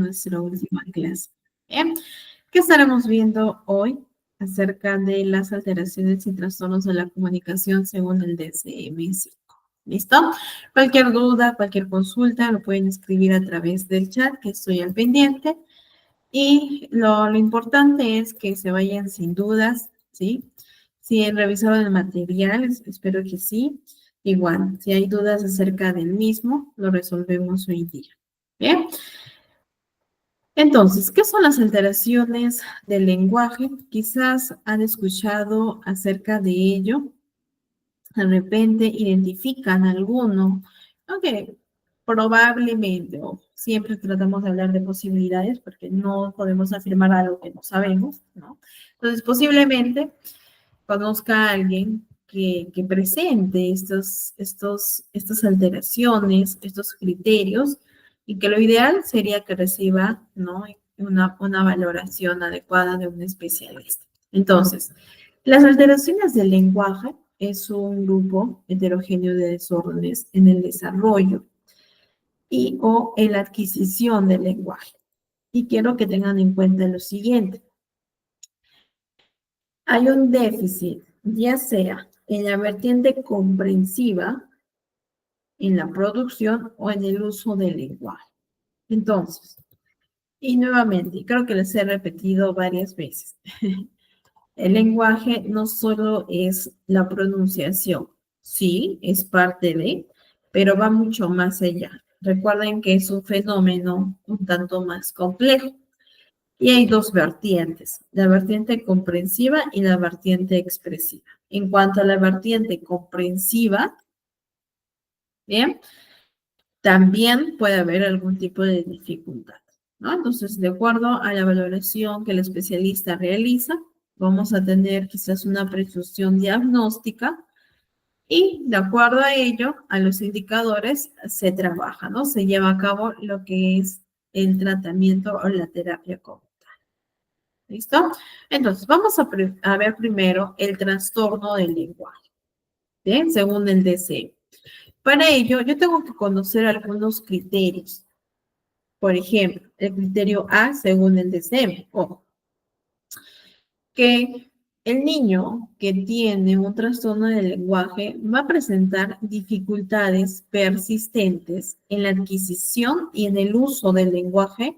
nuestra última clase. Bien, ¿qué estaremos viendo hoy acerca de las alteraciones y trastornos de la comunicación según el DSM-5? ¿Listo? Cualquier duda, cualquier consulta, lo pueden escribir a través del chat, que estoy al pendiente. Y lo importante es que se vayan sin dudas, ¿sí? Si han revisado el material, espero que sí. Igual, si hay dudas acerca del mismo, lo resolvemos hoy día. Bien. Entonces, ¿qué son las alteraciones del lenguaje? Quizás han escuchado acerca de ello. De repente identifican alguno, aunque probablemente, o siempre tratamos de hablar de posibilidades porque no podemos afirmar algo que no sabemos, ¿no? Entonces, posiblemente conozca a alguien que presente estas alteraciones, estos criterios, y que lo ideal sería que reciba, ¿no?, una valoración adecuada de un especialista. Entonces, las alteraciones del lenguaje es un grupo heterogéneo de desórdenes en el desarrollo y o en la adquisición del lenguaje. Y quiero que tengan en cuenta lo siguiente. Hay un déficit, ya sea en la vertiente comprensiva, en la producción o en el uso del lenguaje. Entonces, y nuevamente, creo que les he repetido varias veces, el lenguaje no solo es la pronunciación, sí, es parte de, pero va mucho más allá. Recuerden que es un fenómeno un tanto más complejo. Y hay dos vertientes, la vertiente comprensiva y la vertiente expresiva. En cuanto a la vertiente comprensiva, bien, también puede haber algún tipo de dificultad, ¿no? Entonces, de acuerdo a la valoración que el especialista realiza, vamos a tener quizás una precisión diagnóstica y de acuerdo a ello, a los indicadores se trabaja, ¿no? Se lleva a cabo lo que es el tratamiento o la terapia como tal. ¿Listo? Entonces, vamos a ver primero el trastorno del lenguaje, ¿bien? Según el DSM. Para ello, yo tengo que conocer algunos criterios. Por ejemplo, el criterio A según el DSM, ojo, que el niño que tiene un trastorno del lenguaje va a presentar dificultades persistentes en la adquisición y en el uso del lenguaje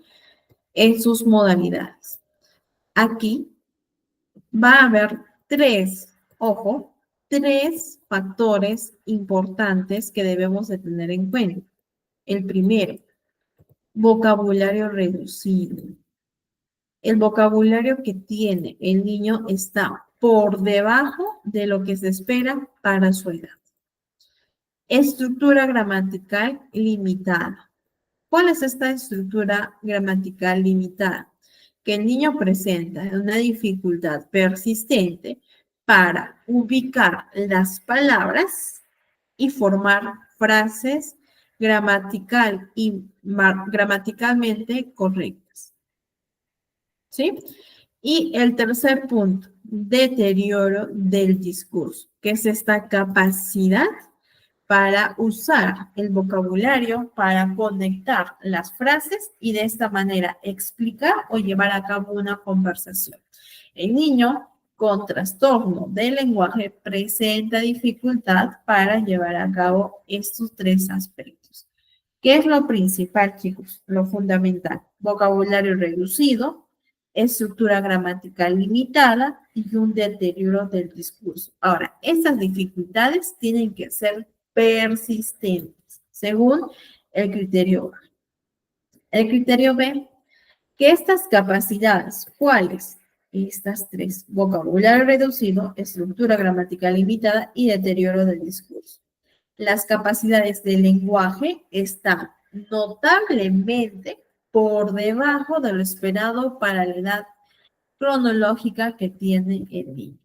en sus modalidades. Aquí va a haber tres factores importantes que debemos de tener en cuenta. El primero, vocabulario reducido. El vocabulario que tiene el niño está por debajo de lo que se espera para su edad. Estructura gramatical limitada. ¿Cuál es esta estructura gramatical limitada? Que el niño presenta una dificultad persistente para ubicar las palabras y formar frases gramaticalmente correctas. ¿Sí? Y el tercer punto, deterioro del discurso, que es esta capacidad para usar el vocabulario, para conectar las frases y de esta manera explicar o llevar a cabo una conversación. El niño con trastorno del lenguaje presenta dificultad para llevar a cabo estos tres aspectos. ¿Qué es lo principal, chicos? Lo fundamental. Vocabulario reducido, estructura gramatical limitada y un deterioro del discurso. Ahora, estas dificultades tienen que ser persistentes, según el criterio A. El criterio B, que estas capacidades, ¿cuáles? Estas tres, vocabulario reducido, estructura gramatical limitada y deterioro del discurso. Las capacidades del lenguaje están notablemente por debajo de lo esperado para la edad cronológica que tiene el niño.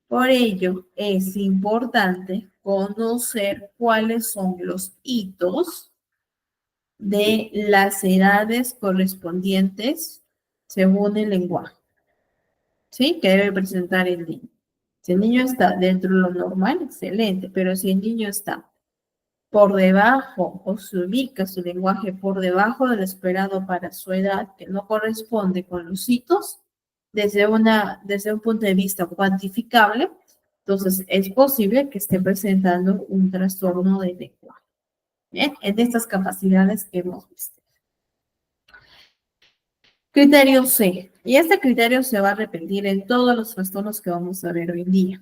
Por ello, es importante conocer cuáles son los hitos de las edades correspondientes según el lenguaje, ¿sí? Que debe presentar el niño. Si el niño está dentro de lo normal, excelente, pero si el niño está por debajo o se ubica su lenguaje por debajo del esperado para su edad, que no corresponde con los hitos, desde un punto de vista cuantificable, entonces es posible que esté presentando un trastorno de lenguaje. Bien, en estas capacidades que hemos visto. Criterio C. Y este criterio se va a repetir en todos los trastornos que vamos a ver hoy en día.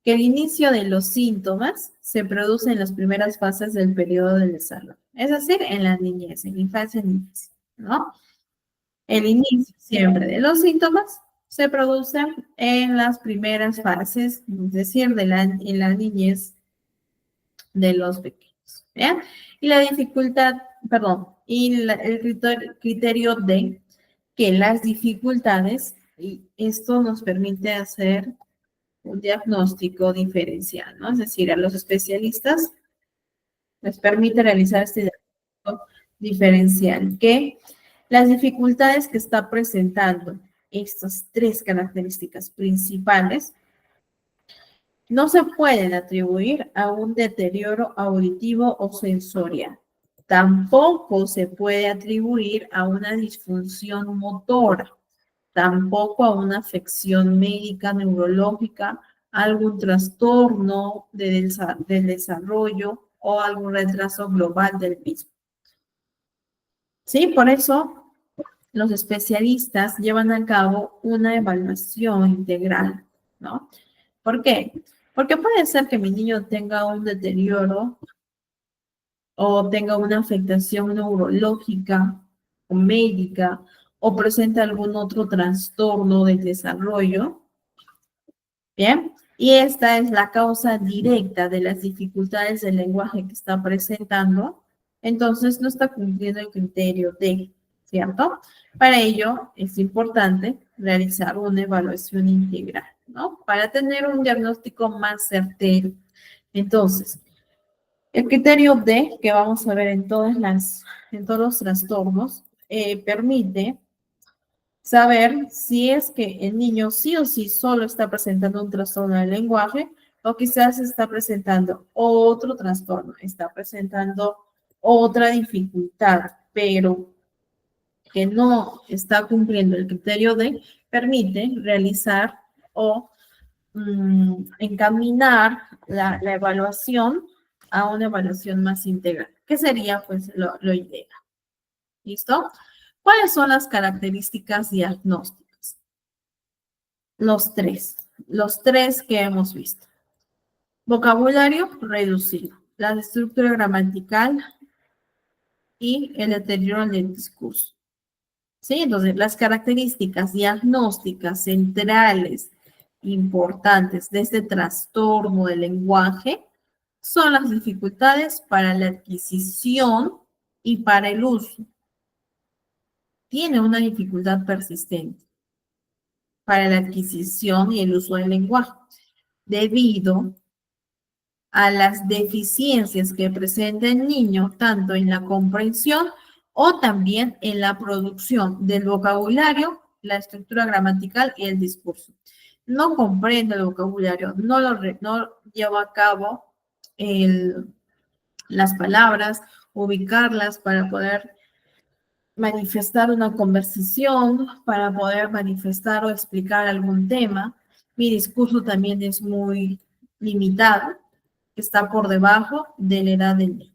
Que el inicio de los síntomas se produce en las primeras fases del periodo del desarrollo. Es decir, en la niñez, en la infancia y niñez, ¿no? El inicio siempre de los síntomas se produce en las primeras fases, es decir, en la niñez de los pequeños. ¿Bien? Y la dificultad, perdón, y el criterio de que las dificultades, y esto nos permite hacer un diagnóstico diferencial, ¿no? Es decir, a los especialistas les permite realizar este diagnóstico diferencial, que las dificultades que está presentando estas tres características principales no se pueden atribuir a un deterioro auditivo o sensorial. Tampoco se puede atribuir a una disfunción motora, tampoco a una afección médica, neurológica, algún trastorno del desarrollo o algún retraso global del mismo. Sí, por eso los especialistas llevan a cabo una evaluación integral, ¿no? ¿Por qué? Porque puede ser que mi niño tenga un deterioro o tenga una afectación neurológica o médica o presente algún otro trastorno del desarrollo. Bien, y esta es la causa directa de las dificultades del lenguaje que está presentando, entonces no está cumpliendo el criterio de, ¿cierto? Para ello es importante realizar una evaluación integral, ¿no? Para tener un diagnóstico más certero. Entonces, el criterio D, que vamos a ver en todos los trastornos, permite saber si es que el niño sí o sí solo está presentando un trastorno del lenguaje o quizás está presentando otro trastorno, está presentando otra dificultad, pero que no está cumpliendo el criterio de, permite realizar o encaminar la evaluación a una evaluación más integral, que sería pues lo ideal. ¿Listo? ¿Cuáles son las características diagnósticas? Los tres que hemos visto. Vocabulario reducido, la estructura gramatical y el deterioro del discurso. ¿Sí? Entonces, las características diagnósticas centrales importantes de este trastorno del lenguaje son las dificultades para la adquisición y para el uso. Tiene una dificultad persistente para la adquisición y el uso del lenguaje, debido a las deficiencias que presenta el niño, tanto en la comprensión o también en la producción del vocabulario, la estructura gramatical y el discurso. No comprende el vocabulario, no lleva a cabo las palabras, ubicarlas para poder manifestar una conversación, para poder manifestar o explicar algún tema. Mi discurso también es muy limitado, está por debajo de la edad del niño.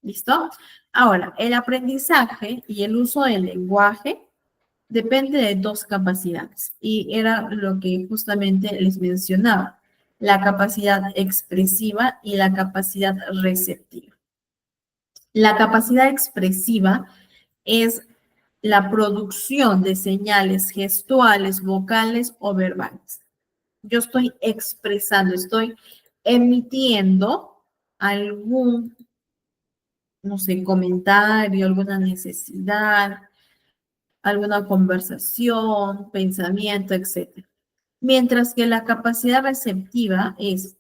¿Listo? Ahora, el aprendizaje y el uso del lenguaje depende de dos capacidades, y era lo que justamente les mencionaba, la capacidad expresiva y la capacidad receptiva. La capacidad expresiva es la producción de señales gestuales, vocales o verbales. Yo estoy expresando, estoy emitiendo algún, no sé, comentario, alguna necesidad, alguna conversación, pensamiento, etc. Mientras que la capacidad receptiva es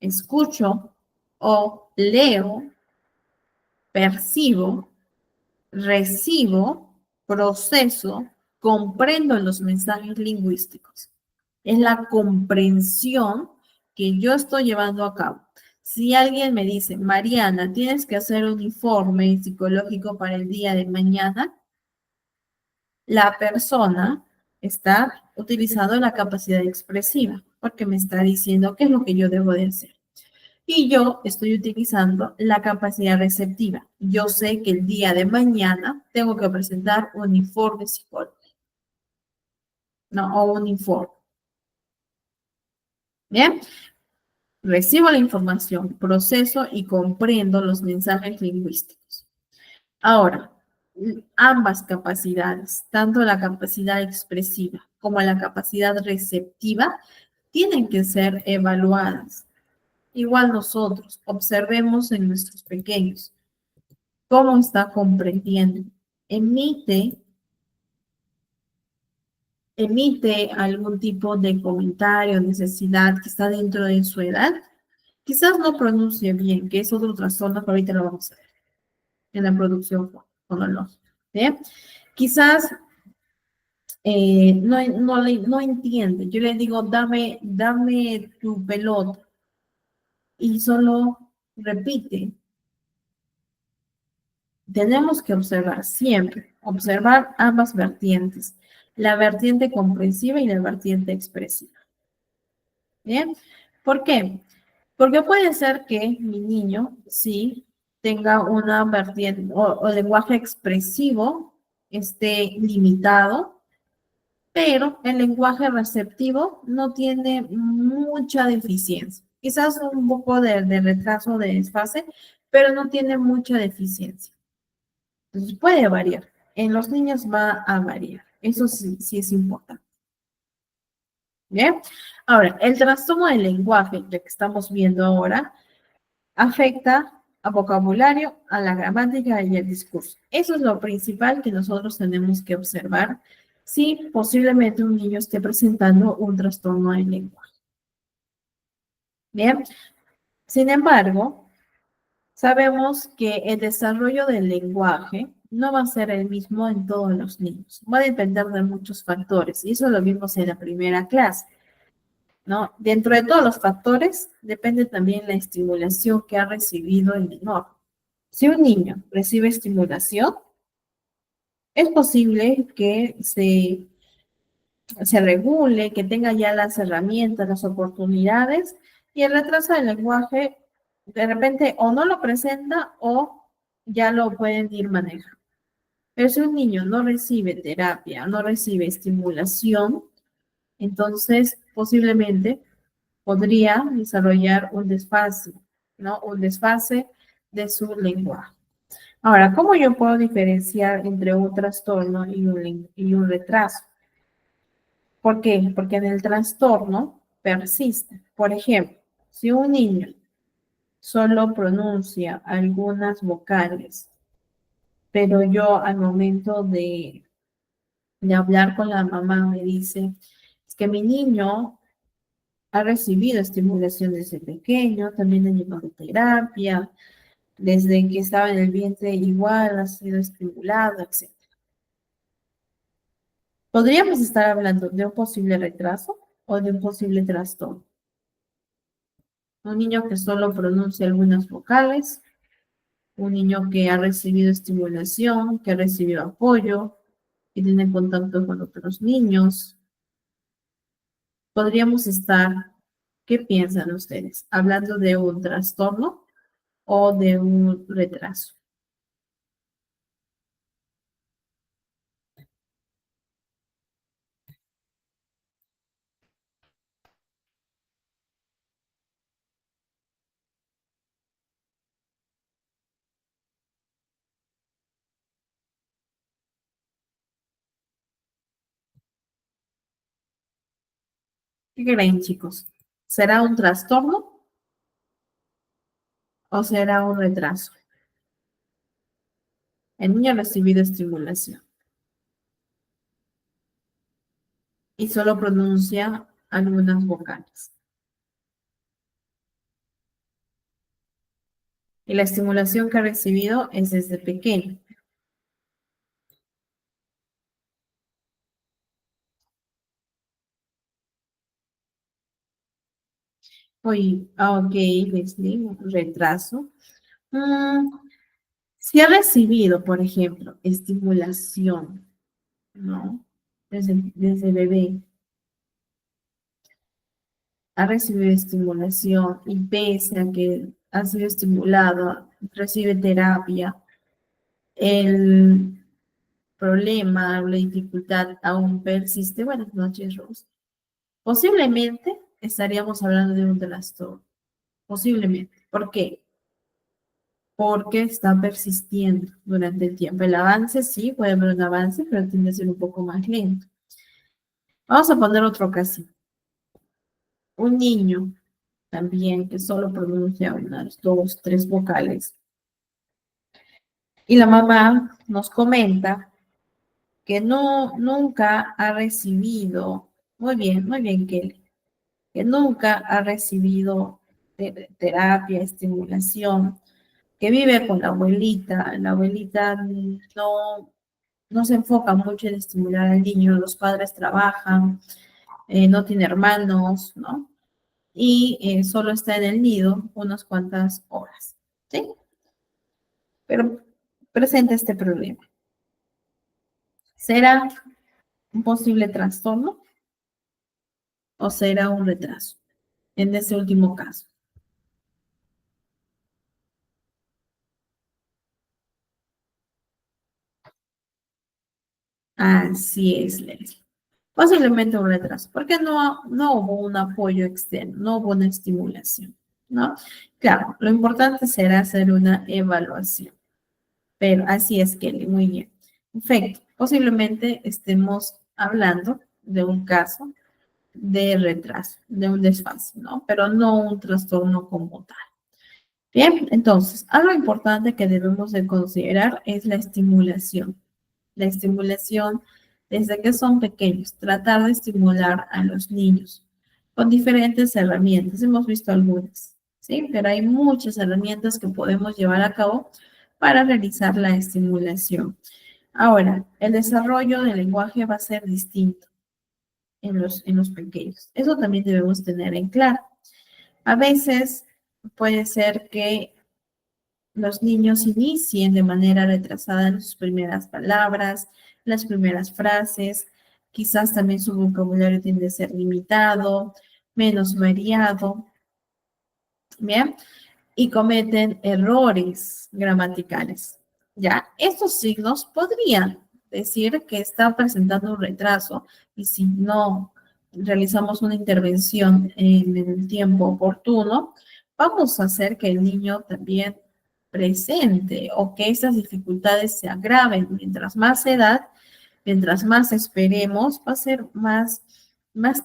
escucho o leo, percibo, recibo, proceso, comprendo los mensajes lingüísticos. Es la comprensión que yo estoy llevando a cabo. Si alguien me dice, Mariana, tienes que hacer un informe psicológico para el día de mañana, la persona está utilizando la capacidad expresiva porque me está diciendo qué es lo que yo debo de hacer. Y yo estoy utilizando la capacidad receptiva. Yo sé que el día de mañana tengo que presentar un informe psicológico, ¿no? O un informe. Bien, recibo la información, proceso y comprendo los mensajes lingüísticos. Ahora, ambas capacidades, tanto la capacidad expresiva como la capacidad receptiva, tienen que ser evaluadas. Igual nosotros, observemos en nuestros pequeños cómo está comprendiendo. Emite, emite algún tipo de comentario, necesidad que está dentro de su edad. Quizás no pronuncie bien, que es otro trastorno que ahorita lo vamos a ver en la producción fonológica. ¿Bien? Quizás no entiende. Yo le digo, dame tu pelota y solo repite. Tenemos que observar siempre, observar ambas vertientes, la vertiente comprensiva y la vertiente expresiva. ¿Bien? ¿Por qué? Porque puede ser que mi niño sí tenga una vertiente o lenguaje expresivo esté limitado, pero el lenguaje receptivo no tiene mucha deficiencia. Quizás un poco de retraso, de desfase, pero no tiene mucha deficiencia. Entonces puede variar. En los niños va a variar. Eso sí, sí es importante. ¿Bien? Ahora, el trastorno del lenguaje, lo que estamos viendo ahora, afecta a vocabulario, a la gramática y al discurso. Eso es lo principal que nosotros tenemos que observar si posiblemente un niño esté presentando un trastorno del lenguaje. Bien, sin embargo, sabemos que el desarrollo del lenguaje no va a ser el mismo en todos los niños. Va a depender de muchos factores y eso lo vimos en la primera clase, ¿no? Dentro de todos los factores depende también la estimulación que ha recibido el menor. Si un niño recibe estimulación, es posible que se regule, que tenga ya las herramientas, las oportunidades, y el retraso del lenguaje de repente o no lo presenta o ya lo pueden ir manejando. Pero si un niño no recibe terapia, no recibe estimulación, entonces posiblemente podría desarrollar un desfase, ¿no? Un desfase de su lenguaje. Ahora, ¿cómo yo puedo diferenciar entre un trastorno y un retraso? ¿Por qué? Porque en el trastorno persiste. Por ejemplo, si un niño solo pronuncia algunas vocales, pero yo al momento de hablar con la mamá me dice, es que mi niño ha recibido estimulación desde pequeño, también ha llevado terapia, desde que estaba en el vientre igual ha sido estimulado, etc. Podríamos estar hablando de un posible retraso o de un posible trastorno. Un niño que solo pronuncia algunas vocales, un niño que ha recibido estimulación, que ha recibido apoyo, que tiene contacto con otros niños. Podríamos estar, ¿qué piensan ustedes? ¿Hablando de un trastorno o de un retraso? ¿Qué creen, chicos? ¿Será un trastorno o será un retraso? El niño ha recibido estimulación y solo pronuncia algunas vocales. Y la estimulación que ha recibido es desde pequeño. Oye, ok, Leslie, un retraso. Mm, si ha recibido, por ejemplo, estimulación, ¿no? Desde bebé, ha recibido estimulación y pese a que ha sido estimulado, recibe terapia, el problema o la dificultad aún persiste. Buenas noches, Rose. Posiblemente estaríamos hablando de un trastorno. Posiblemente. ¿Por qué? Porque está persistiendo durante el tiempo. El avance sí, puede haber un avance, pero tiende a ser un poco más lento. Vamos a poner otro caso. Un niño también que solo pronuncia unas dos, tres vocales. Y la mamá nos comenta que no, nunca ha recibido, muy bien, Kelly, que nunca ha recibido terapia, estimulación, que vive con la abuelita no se enfoca mucho en estimular al niño, los padres trabajan, no tiene hermanos, ¿no? Y solo está en el nido unas cuantas horas, ¿sí? Pero presenta este problema. ¿Será un posible trastorno o será un retraso en ese último caso? Así es, Leslie. Posiblemente un retraso, porque no hubo un apoyo externo, no hubo una estimulación, ¿no? Claro, lo importante será hacer una evaluación, pero así es, Kelly, muy bien. Perfecto. Posiblemente estemos hablando de un caso de retraso, de un desfase, ¿no? Pero no un trastorno como tal. Bien, entonces, algo importante que debemos de considerar es la estimulación. La estimulación desde que son pequeños, tratar de estimular a los niños con diferentes herramientas. Hemos visto algunas, ¿sí? Pero hay muchas herramientas que podemos llevar a cabo para realizar la estimulación. Ahora, el desarrollo del lenguaje va a ser distinto en los pequeños. Eso también debemos tener en claro. A veces puede ser que los niños inicien de manera retrasada en sus primeras palabras, las primeras frases, quizás también su vocabulario tiende a ser limitado, menos variado, ¿bien? Y cometen errores gramaticales. Ya, estos signos podrían decir que está presentando un retraso y si no realizamos una intervención en el tiempo oportuno, vamos a hacer que el niño también presente o que esas dificultades se agraven. Mientras más edad, mientras más esperemos, va a ser más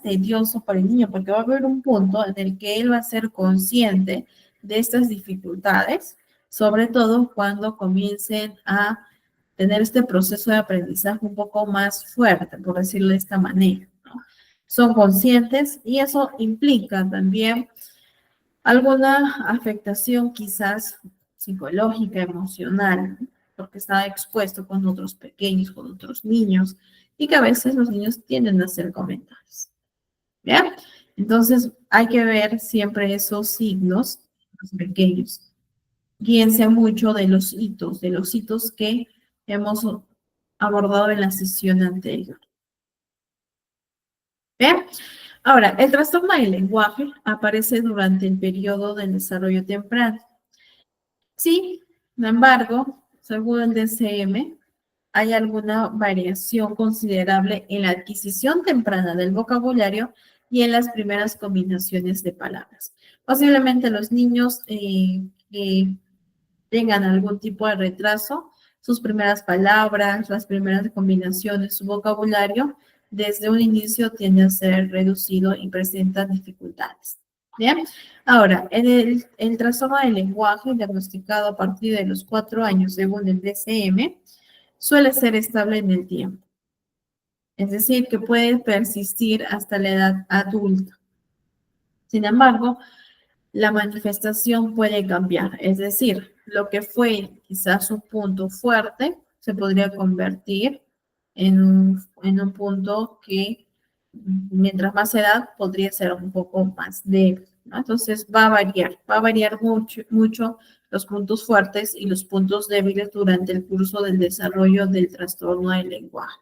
tedioso para el niño, porque va a haber un punto en el que él va a ser consciente de estas dificultades, sobre todo cuando comiencen a tener este proceso de aprendizaje un poco más fuerte, por decirlo de esta manera, ¿no? Son conscientes y eso implica también alguna afectación quizás psicológica, emocional, ¿no? Porque está expuesto con otros pequeños, con otros niños, y que a veces los niños tienden a hacer comentarios. ¿Bien? Entonces hay que ver siempre esos signos, los pequeños. Guíense mucho de los hitos que hemos abordado en la sesión anterior. ¿Bien? Ahora, el trastorno del lenguaje aparece durante el periodo del desarrollo temprano. Sí, sin embargo, según el DCM, hay alguna variación considerable en la adquisición temprana del vocabulario y en las primeras combinaciones de palabras. Posiblemente los niños que tengan algún tipo de retraso, sus primeras palabras, las primeras combinaciones, su vocabulario, desde un inicio tiende a ser reducido y presentan dificultades. ¿Bien? Ahora, el trastorno del lenguaje diagnosticado a partir de los 4 años según el DCM suele ser estable en el tiempo. Es decir, que puede persistir hasta la edad adulta. Sin embargo, la manifestación puede cambiar. Es decir, lo que fue quizás un punto fuerte se podría convertir en un punto que mientras más edad podría ser un poco más débil. ¿no? Entonces va a variar mucho los puntos fuertes y los puntos débiles durante el curso del desarrollo del trastorno del lenguaje.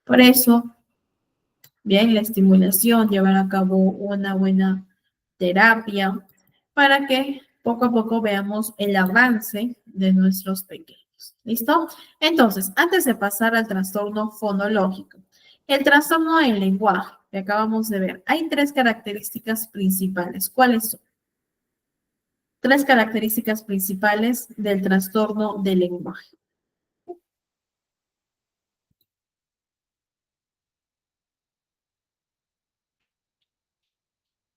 Por eso, bien, la estimulación, llevar a cabo una buena terapia para que poco a poco veamos el avance de nuestros pequeños. ¿Listo? Entonces, antes de pasar al trastorno fonológico, el trastorno del lenguaje que acabamos de ver, hay tres características principales. ¿Cuáles son? Tres características principales del trastorno del lenguaje.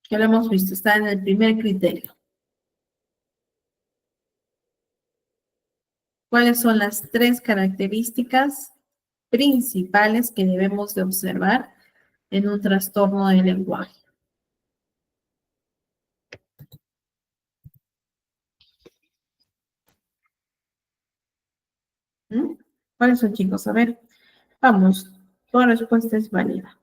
Que lo hemos visto, está en el primer criterio. ¿Cuáles son las tres características principales que debemos de observar en un trastorno del lenguaje? ¿Cuáles son, chicos? A ver, vamos. Toda respuesta es válida.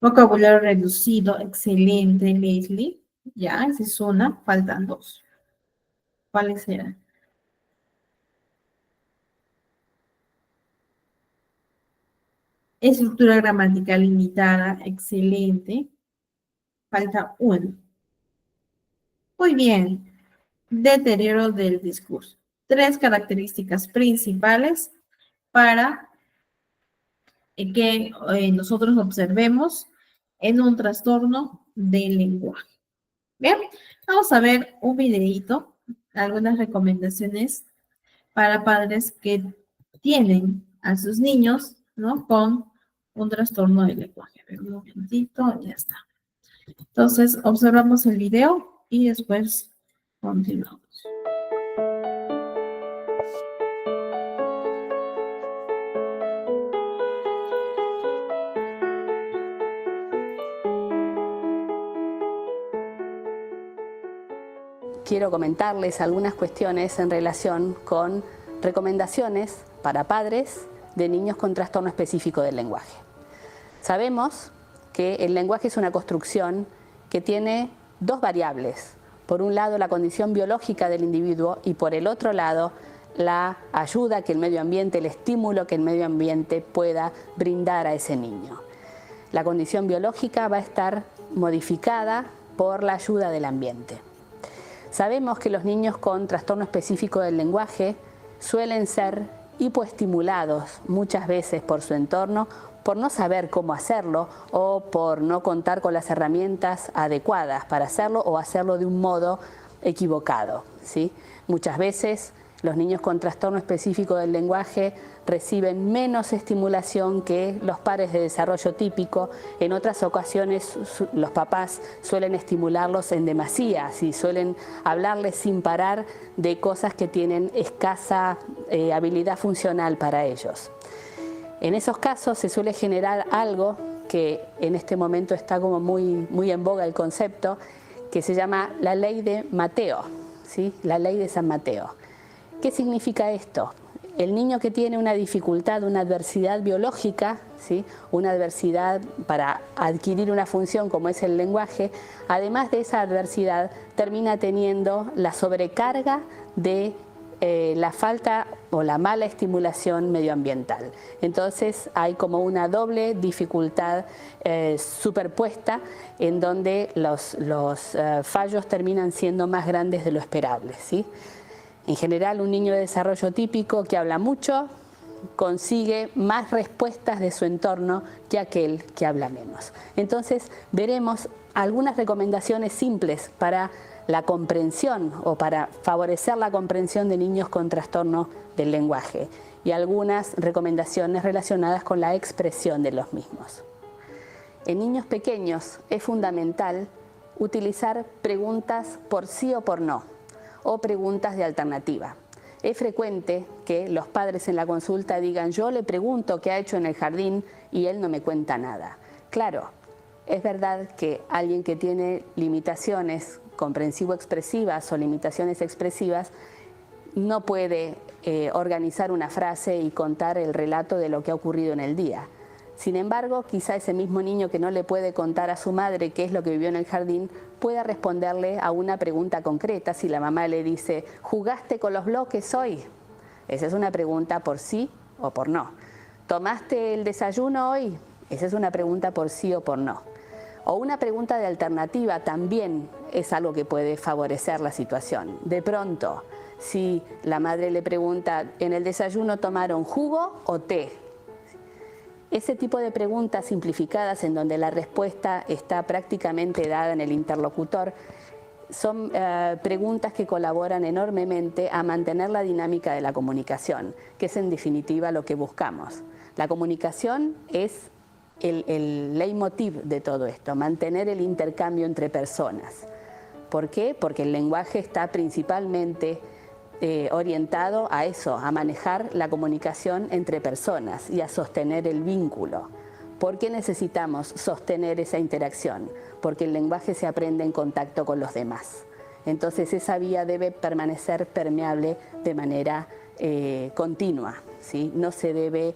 Vocabulario reducido, excelente, Leslie. Ya, esa es una, faltan dos. ¿Cuáles serán? Estructura gramatical limitada, excelente. Falta uno. Muy bien. Deterioro del discurso. Tres características principales para que nosotros observemos en un trastorno del lenguaje. Bien, vamos a ver un videito, algunas recomendaciones para padres que tienen a sus niños, ¿no? Con un trastorno del lenguaje. A ver, un momentito, ya está. Entonces, observamos el video y después continuamos. Quiero comentarles algunas cuestiones en relación con recomendaciones para padres de niños con trastorno específico del lenguaje. Sabemos que el lenguaje es una construcción que tiene dos variables. Por un lado, la condición biológica del individuo y por el otro lado, la ayuda que el medio ambiente, el estímulo que el medio ambiente pueda brindar a ese niño. La condición biológica va a estar modificada por la ayuda del ambiente. Sabemos que los niños con trastorno específico del lenguaje suelen ser hipoestimulados muchas veces por su entorno, por no saber cómo hacerlo o por no contar con las herramientas adecuadas para hacerlo o hacerlo de un modo equivocado, ¿sí? Muchas veces los niños con trastorno específico del lenguaje reciben menos estimulación que los pares de desarrollo típico. En otras ocasiones los papás suelen estimularlos en demasía, ¿sí? Suelen hablarles sin parar de cosas que tienen escasa habilidad funcional para ellos. En esos casos se suele generar algo que en este momento está como muy en boga el concepto, que se llama la ley de Mateo, ¿sí? La ley de San Mateo. ¿Qué significa esto? El niño que tiene una dificultad, una adversidad biológica, ¿sí? Una adversidad para adquirir una función como es el lenguaje, además de esa adversidad termina teniendo la sobrecarga de la falta o la mala estimulación medioambiental. Entonces hay como una doble dificultad superpuesta en donde los fallos terminan siendo más grandes de lo esperable, ¿sí? En general, un niño de desarrollo típico que habla mucho consigue más respuestas de su entorno que aquel que habla menos. Entonces, veremos algunas recomendaciones simples para la comprensión o para favorecer la comprensión de niños con trastorno del lenguaje y algunas recomendaciones relacionadas con la expresión de los mismos. En niños pequeños es fundamental utilizar preguntas por sí o por no. o preguntas de alternativa. Es frecuente que los padres en la consulta digan, yo le pregunto qué ha hecho en el jardín y él no me cuenta nada. Claro, es verdad que alguien que tiene limitaciones comprensivo-expresivas o limitaciones expresivas no puede organizar una frase y contar el relato de lo que ha ocurrido en el día. Sin embargo, quizá ese mismo niño que no le puede contar a su madre qué es lo que vivió en el jardín, pueda responderle a una pregunta concreta si la mamá le dice, ¿jugaste con los bloques hoy? Esa es una pregunta por sí o por no. ¿Tomaste el desayuno hoy? Esa es una pregunta por sí o por no. O una pregunta de alternativa también es algo que puede favorecer la situación. De pronto, si la madre le pregunta, ¿en el desayuno tomaron jugo o té? Ese tipo de preguntas simplificadas en donde la respuesta está prácticamente dada en el interlocutor son preguntas que colaboran enormemente a mantener la dinámica de la comunicación, que es en definitiva lo que buscamos. La comunicación es el leitmotiv de todo esto, mantener el intercambio entre personas. ¿Por qué? Porque el lenguaje está principalmente orientado a eso, a manejar la comunicación entre personas y a sostener el vínculo. ¿Por qué necesitamos sostener esa interacción? Porque el lenguaje se aprende en contacto con los demás. Entonces esa vía debe permanecer permeable de manera continua, ¿sí? No se debe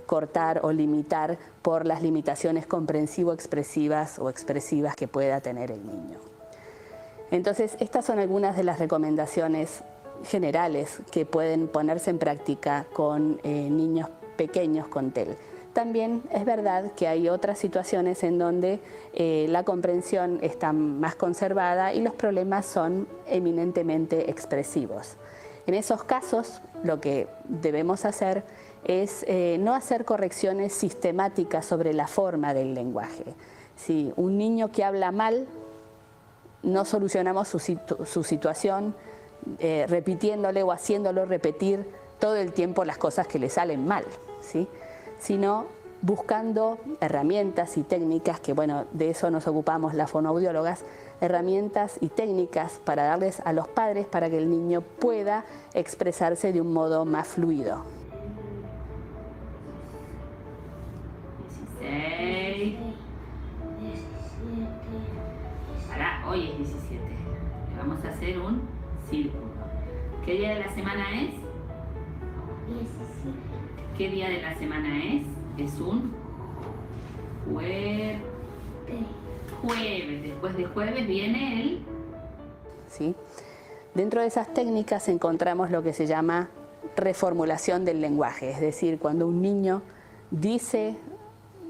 cortar o limitar por las limitaciones comprensivo-expresivas o expresivas que pueda tener el niño. Entonces, estas son algunas de las recomendaciones generales que pueden ponerse en práctica con niños pequeños con TEL. También es verdad que hay otras situaciones en donde la comprensión está más conservada y los problemas son eminentemente expresivos. En esos casos, lo que debemos hacer es no hacer correcciones sistemáticas sobre la forma del lenguaje. Si un niño que habla mal, no solucionamos su situación repitiéndole o haciéndolo repetir todo el tiempo las cosas que le salen mal, ¿sí? Sino buscando herramientas y técnicas, que bueno, de eso nos ocupamos las fonoaudiólogas, herramientas y técnicas para darles a los padres para que el niño pueda expresarse de un modo más fluido. 16. Ahora, hoy es 17. Le vamos a hacer un círculo. ¿Qué día de la semana es? 17. ¿Qué día de la semana es? Es un jueves. Después de jueves viene el... ¿Sí? Dentro de esas técnicas encontramos lo que se llama reformulación del lenguaje, es decir, cuando un niño dice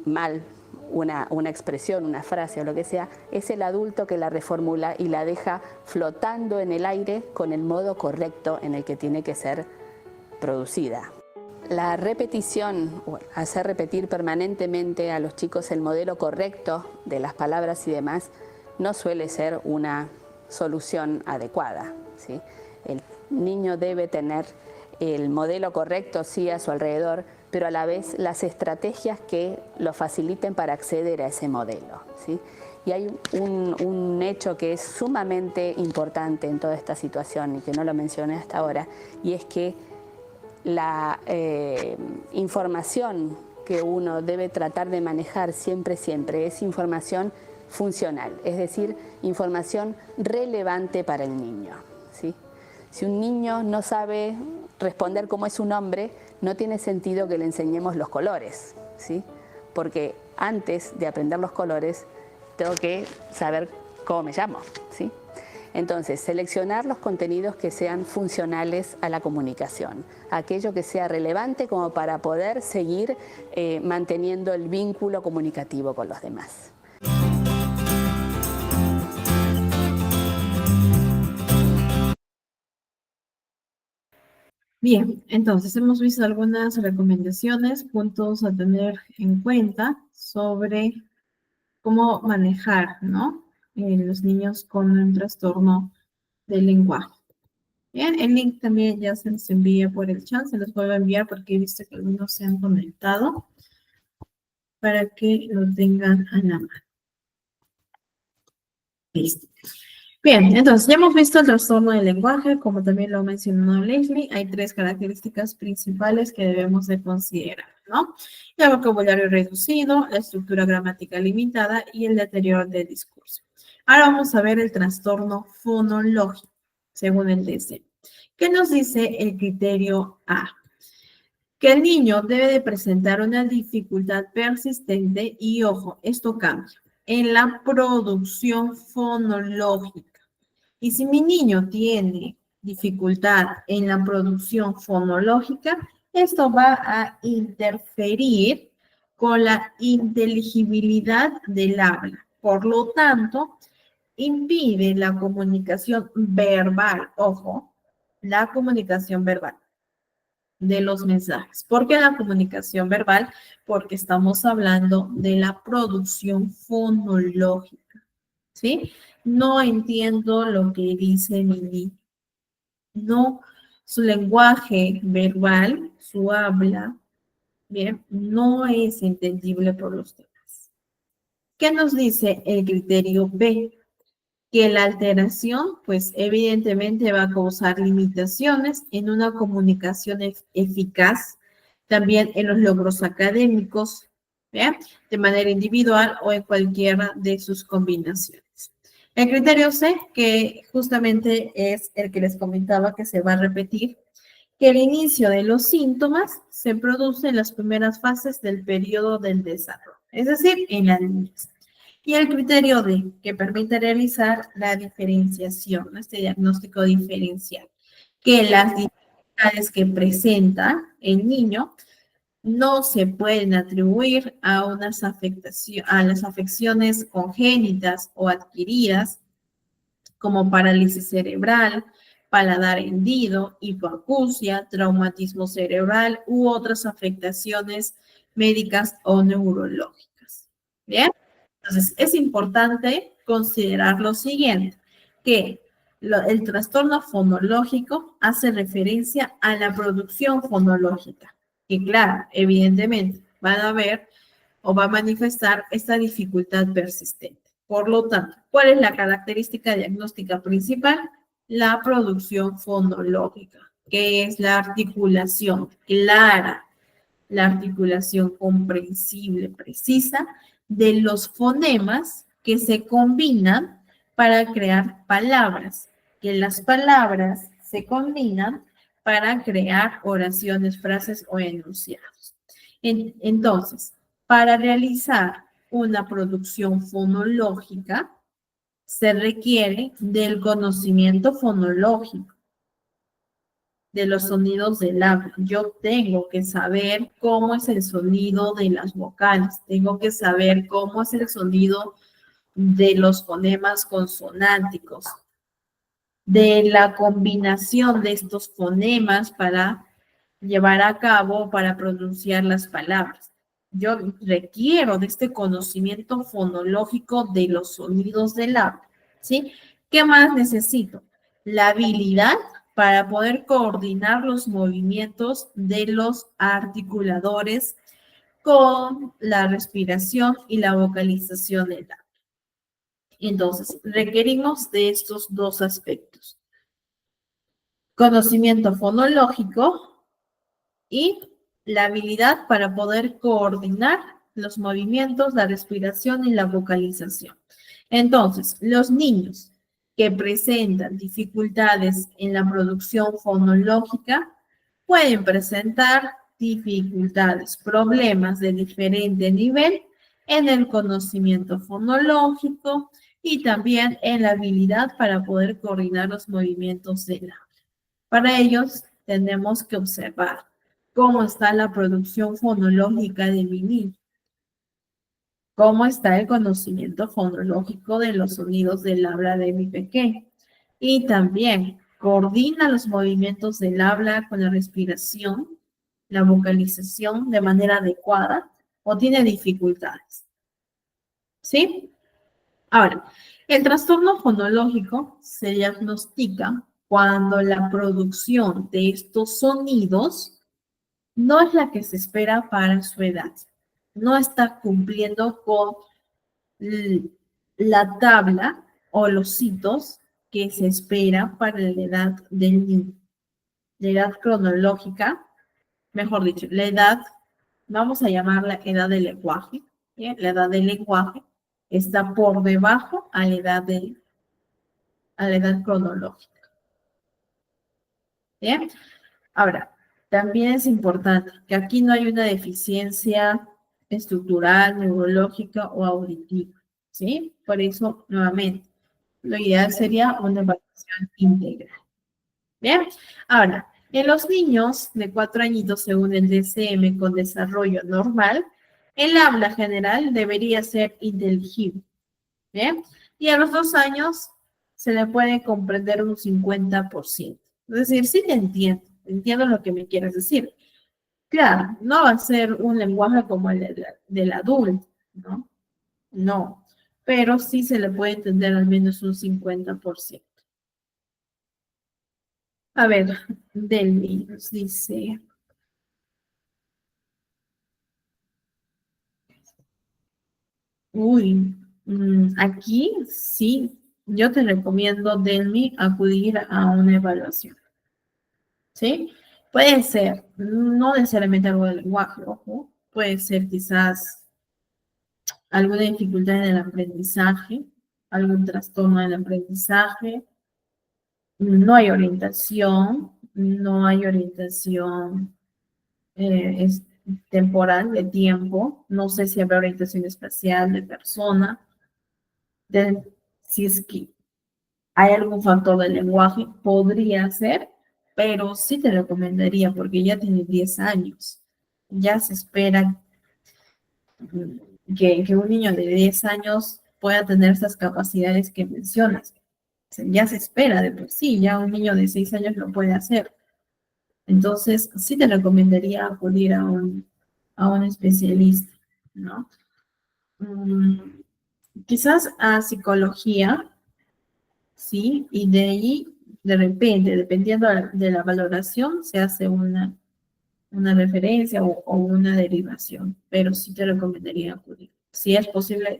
mal una expresión, una frase o lo que sea, es el adulto que la reformula y la deja flotando en el aire con el modo correcto en el que tiene que ser producida. La repetición, hacer repetir permanentemente a los chicos el modelo correcto de las palabras y demás, no suele ser una solución adecuada, ¿sí? El niño debe tener el modelo correcto, sí, a su alrededor, pero a la vez las estrategias que lo faciliten para acceder a ese modelo, ¿sí? Y hay un hecho que es sumamente importante en toda esta situación y que no lo mencioné hasta ahora, y es que la información que uno debe tratar de manejar siempre es información funcional, es decir, información relevante para el niño, ¿sí? Si un niño no sabe responder cómo es su nombre, no tiene sentido que le enseñemos los colores, ¿sí? Porque antes de aprender los colores, tengo que saber cómo me llamo, ¿sí? Entonces, seleccionar los contenidos que sean funcionales a la comunicación, aquello que sea relevante como para poder seguir manteniendo el vínculo comunicativo con los demás. Bien, entonces hemos visto algunas recomendaciones, puntos a tener en cuenta sobre cómo manejar, ¿no? Los niños con un trastorno del lenguaje. Bien, el link también ya se les envía por el chat, se los vuelvo a enviar porque he visto que algunos se han conectado para que lo tengan a la mano. Listo. Bien, entonces ya hemos visto el trastorno del lenguaje, como también lo mencionó Leslie, hay 3 características principales que debemos de considerar, ¿no? El vocabulario reducido, la estructura gramatical limitada y el deterioro del discurso. Ahora vamos a ver el trastorno fonológico, según el DSM. ¿Qué nos dice el criterio A? Que el niño debe de presentar una dificultad persistente y, ojo, esto cambia, en la producción fonológica. Y si mi niño tiene dificultad en la producción fonológica, esto va a interferir con la inteligibilidad del habla. Por lo tanto, impide la comunicación verbal, ojo, la comunicación verbal de los mensajes. ¿Por qué la comunicación verbal? Porque estamos hablando de la producción fonológica, ¿sí? No entiendo lo que dice mi niño. No, su lenguaje verbal, su habla, bien, no es entendible por los demás. ¿Qué nos dice el criterio B? Que la alteración, pues evidentemente va a causar limitaciones en una comunicación eficaz, también en los logros académicos, ¿bien? De manera individual o en cualquiera de sus combinaciones. El criterio C, que justamente es el que les comentaba que se va a repetir, que el inicio de los síntomas se produce en las primeras fases del periodo del desarrollo, es decir, en la niñez. Y el criterio D, que permite realizar la diferenciación, este diagnóstico diferencial, que las dificultades que presenta el niño no se pueden atribuir a unas a las afecciones congénitas o adquiridas, como parálisis cerebral, paladar hendido, hipoacusia, traumatismo cerebral u otras afectaciones médicas o neurológicas. ¿Bien? Entonces, es importante considerar lo siguiente, que el trastorno fonológico hace referencia a la producción fonológica, que claro, evidentemente van a ver o va a manifestar esta dificultad persistente. Por lo tanto, ¿cuál es la característica diagnóstica principal? La producción fonológica, que es la articulación clara, la articulación comprensible, precisa, de los fonemas que se combinan para crear palabras, que las palabras se combinan para crear oraciones, frases o enunciados. Entonces, para realizar una producción fonológica, se requiere del conocimiento fonológico, de los sonidos del habla. Yo tengo que saber cómo es el sonido de las vocales, tengo que saber cómo es el sonido de los fonemas consonánticos, de la combinación de estos fonemas para llevar a cabo, para pronunciar las palabras. Yo requiero de este conocimiento fonológico de los sonidos del habla, ¿sí? ¿Qué más necesito? La habilidad para poder coordinar los movimientos de los articuladores con la respiración y la vocalización del habla. Entonces, requerimos de estos dos aspectos. Conocimiento fonológico y la habilidad para poder coordinar los movimientos, la respiración y la vocalización. Entonces, los niños que presentan dificultades en la producción fonológica pueden presentar dificultades, problemas de diferente nivel en el conocimiento fonológico y también en la habilidad para poder coordinar los movimientos del habla. Para ellos tenemos que observar cómo está la producción fonológica de mi niño, cómo está el conocimiento fonológico de los sonidos del habla de mi pequeño. Y también coordina los movimientos del habla con la respiración, la vocalización de manera adecuada o tiene dificultades. ¿Sí? Ahora, el trastorno fonológico se diagnostica cuando la producción de estos sonidos no es la que se espera para su edad. No está cumpliendo con la tabla o los hitos que se espera para la edad del niño. La edad cronológica, mejor dicho, la edad, vamos a llamarla edad del lenguaje. ¿Bien? La edad del lenguaje está por debajo a la edad cronológica. ¿Bien? Ahora, también es importante que aquí no hay una deficiencia estructural, neurológica o auditiva, ¿sí? Por eso, nuevamente, lo ideal sería una evaluación integral. Bien, ahora, en los niños de 4 añitos, según el DSM, con desarrollo normal, el habla general debería ser inteligible. Bien, y a los 2 años se le puede comprender un 50%. Es decir, sí te entiendo lo que me quieres decir. Claro, no va a ser un lenguaje como el del adulto, ¿no? No, pero sí se le puede entender al menos un 50%. A ver, Delmi nos dice, uy, aquí sí, yo te recomiendo, Delmi, acudir a una evaluación, ¿sí? Puede ser, no necesariamente algo del lenguaje, ojo, puede ser quizás alguna dificultad en el aprendizaje, algún trastorno del aprendizaje, no hay orientación es temporal, de tiempo, no sé si habrá orientación espacial de persona, si es que hay algún factor del lenguaje, podría ser, pero sí te recomendaría porque ya tiene 10 años, ya se espera que un niño de 10 años pueda tener esas capacidades que mencionas. Ya se espera de por sí, ya un niño de 6 años lo puede hacer. Entonces, sí te recomendaría acudir a un especialista, ¿no? Quizás a psicología, ¿sí? Y de ahí, de repente, dependiendo de la valoración, se hace una referencia o una derivación, pero sí te recomendaría acudir. Si es posible,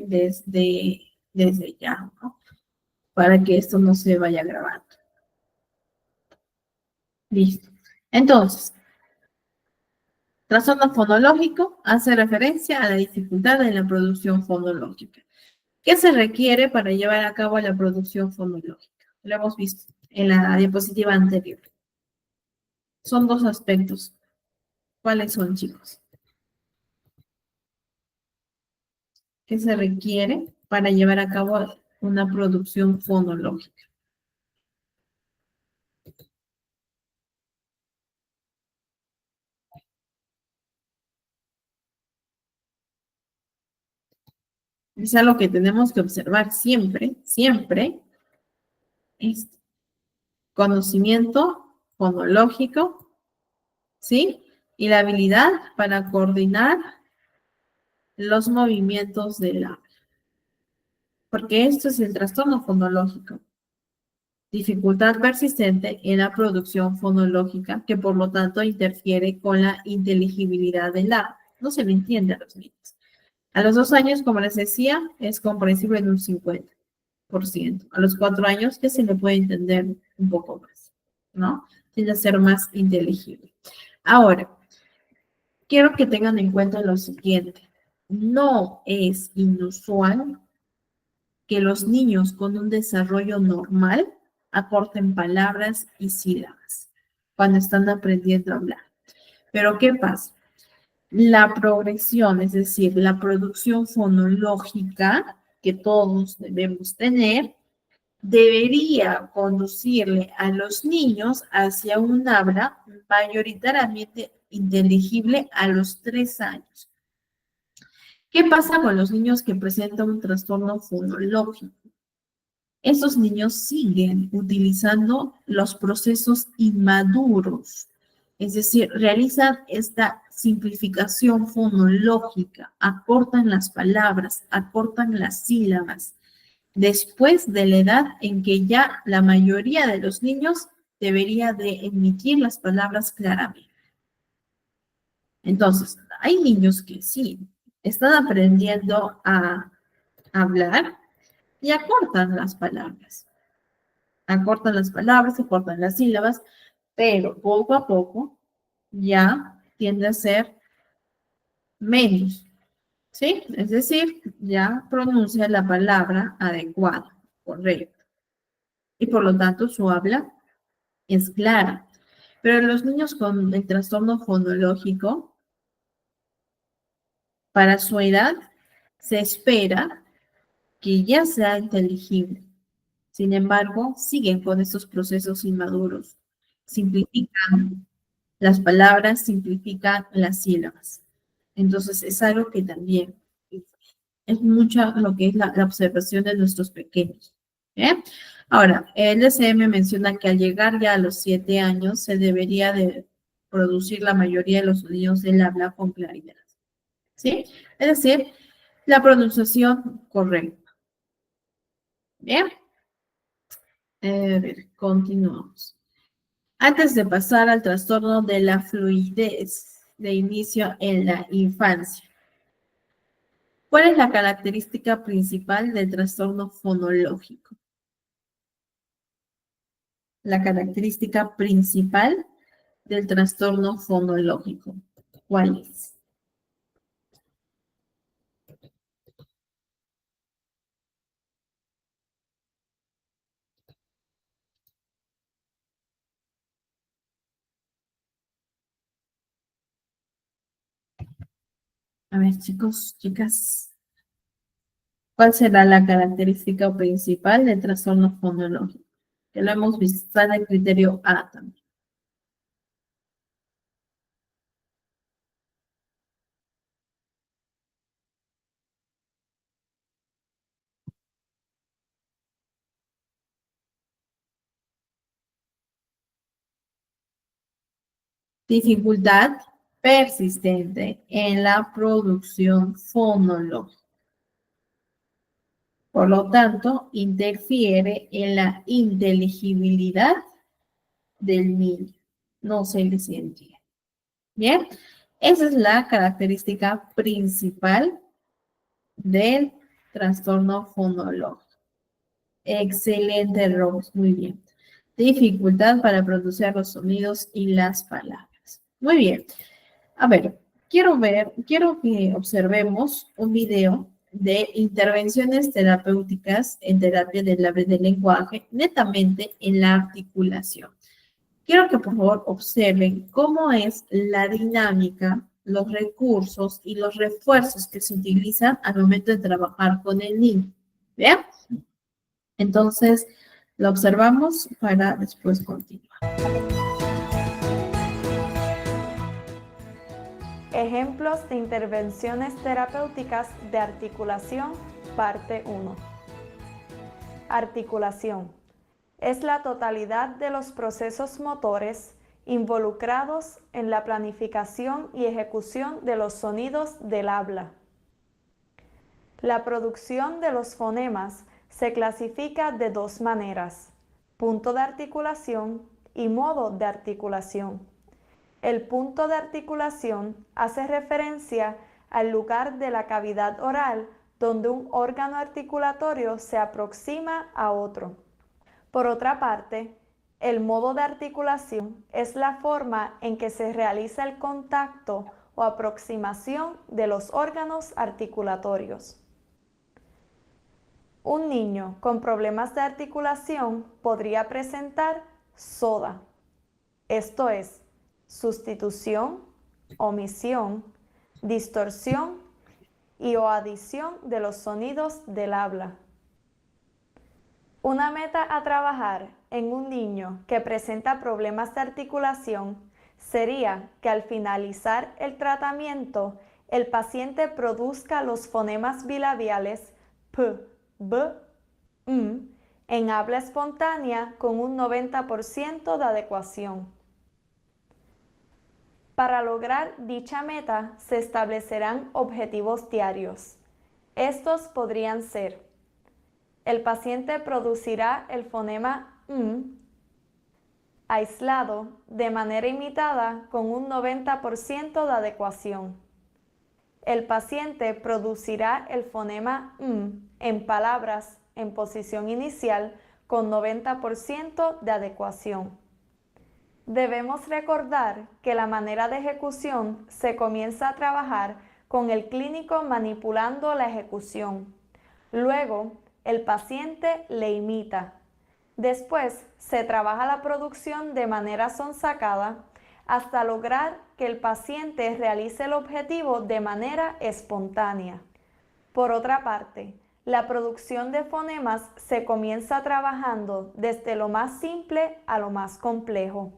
desde ya, ¿no? Para que esto no se vaya grabando. Listo. Entonces, trastorno fonológico hace referencia a la dificultad en la producción fonológica. ¿Qué se requiere para llevar a cabo la producción fonológica? Lo hemos visto en la diapositiva anterior. Son 2 aspectos. ¿Cuáles son, chicos? ¿Qué se requiere para llevar a cabo una producción fonológica? Es algo que tenemos que observar siempre, siempre, es conocimiento fonológico, ¿sí? Y la habilidad para coordinar los movimientos del habla. Porque esto es el trastorno fonológico. Dificultad persistente en la producción fonológica que por lo tanto interfiere con la inteligibilidad del habla. No se le entiende a los niños. A los 2 años, como les decía, es comprensible en un 50%. A los 4 años ya se le puede entender un poco más, ¿no? Tiende a ser más inteligible. Ahora, quiero que tengan en cuenta lo siguiente. No es inusual que los niños con un desarrollo normal aporten palabras y sílabas cuando están aprendiendo a hablar. Pero ¿qué pasa? La progresión, es decir, la producción fonológica que todos debemos tener, debería conducirle a los niños hacia un habla mayoritariamente inteligible a los 3 años. ¿Qué pasa con los niños que presentan un trastorno fonológico? Esos niños siguen utilizando los procesos inmaduros, es decir, realizan esta simplificación fonológica, acortan las palabras, acortan las sílabas, después de la edad en que ya la mayoría de los niños debería de emitir las palabras claramente. Entonces, hay niños que sí, están aprendiendo a hablar y acortan las palabras. acortan las palabras, acortan las sílabas, pero poco a poco ya tiende a ser menos, ¿sí? Es decir, ya pronuncia la palabra adecuada, correcta, y por lo tanto su habla es clara. Pero en los niños con el trastorno fonológico, para su edad, se espera que ya sea inteligible. Sin embargo, siguen con estos procesos inmaduros. Simplifican las palabras, simplifican las sílabas. Entonces, es algo que también es mucha lo que es la observación de nuestros pequeños. ¿Eh? Ahora, el DSM menciona que al llegar ya a los 7 años se debería de producir la mayoría de los sonidos del habla con claridad. ¿Sí? Es decir, la pronunciación correcta. Bien. A ver, continuamos. Antes de pasar al trastorno de la fluidez de inicio en la infancia, ¿cuál es la característica principal del trastorno fonológico? La característica principal del trastorno fonológico. ¿Cuál es? A ver, chicos, chicas, ¿cuál será la característica principal del trastorno fonológico? Que lo hemos visto, está en el criterio A también. Dificultad persistente en la producción fonológica. Por lo tanto, interfiere en la inteligibilidad del niño. No se les entiende. Bien, esa es la característica principal del trastorno fonológico. Excelente, Rose, muy bien. Dificultad para pronunciar los sonidos y las palabras. Muy bien. A ver, quiero que observemos un video de intervenciones terapéuticas en terapia del lenguaje, netamente en la articulación. Quiero que por favor observen cómo es la dinámica, los recursos y los refuerzos que se utilizan al momento de trabajar con el niño. ¿Vean? Entonces, lo observamos para después continuar. Ejemplos de intervenciones terapéuticas de articulación, parte 1. Articulación. Es la totalidad de los procesos motores involucrados en la planificación y ejecución de los sonidos del habla. La producción de los fonemas se clasifica de dos maneras: punto de articulación y modo de articulación. El punto de articulación hace referencia al lugar de la cavidad oral donde un órgano articulatorio se aproxima a otro. Por otra parte, el modo de articulación es la forma en que se realiza el contacto o aproximación de los órganos articulatorios. Un niño con problemas de articulación podría presentar SODA, esto es, sustitución, omisión, distorsión y o adición de los sonidos del habla. Una meta a trabajar en un niño que presenta problemas de articulación sería que al finalizar el tratamiento, el paciente produzca los fonemas bilabiales P, B, M en habla espontánea con un 90% de adecuación. Para lograr dicha meta se establecerán objetivos diarios. Estos podrían ser: el paciente producirá el fonema M aislado de manera imitada con un 90% de adecuación. El paciente producirá el fonema M en palabras en posición inicial con 90% de adecuación. Debemos recordar que la manera de ejecución se comienza a trabajar con el clínico manipulando la ejecución. Luego, el paciente le imita. Después, se trabaja la producción de manera sonsacada hasta lograr que el paciente realice el objetivo de manera espontánea. Por otra parte, la producción de fonemas se comienza trabajando desde lo más simple a lo más complejo.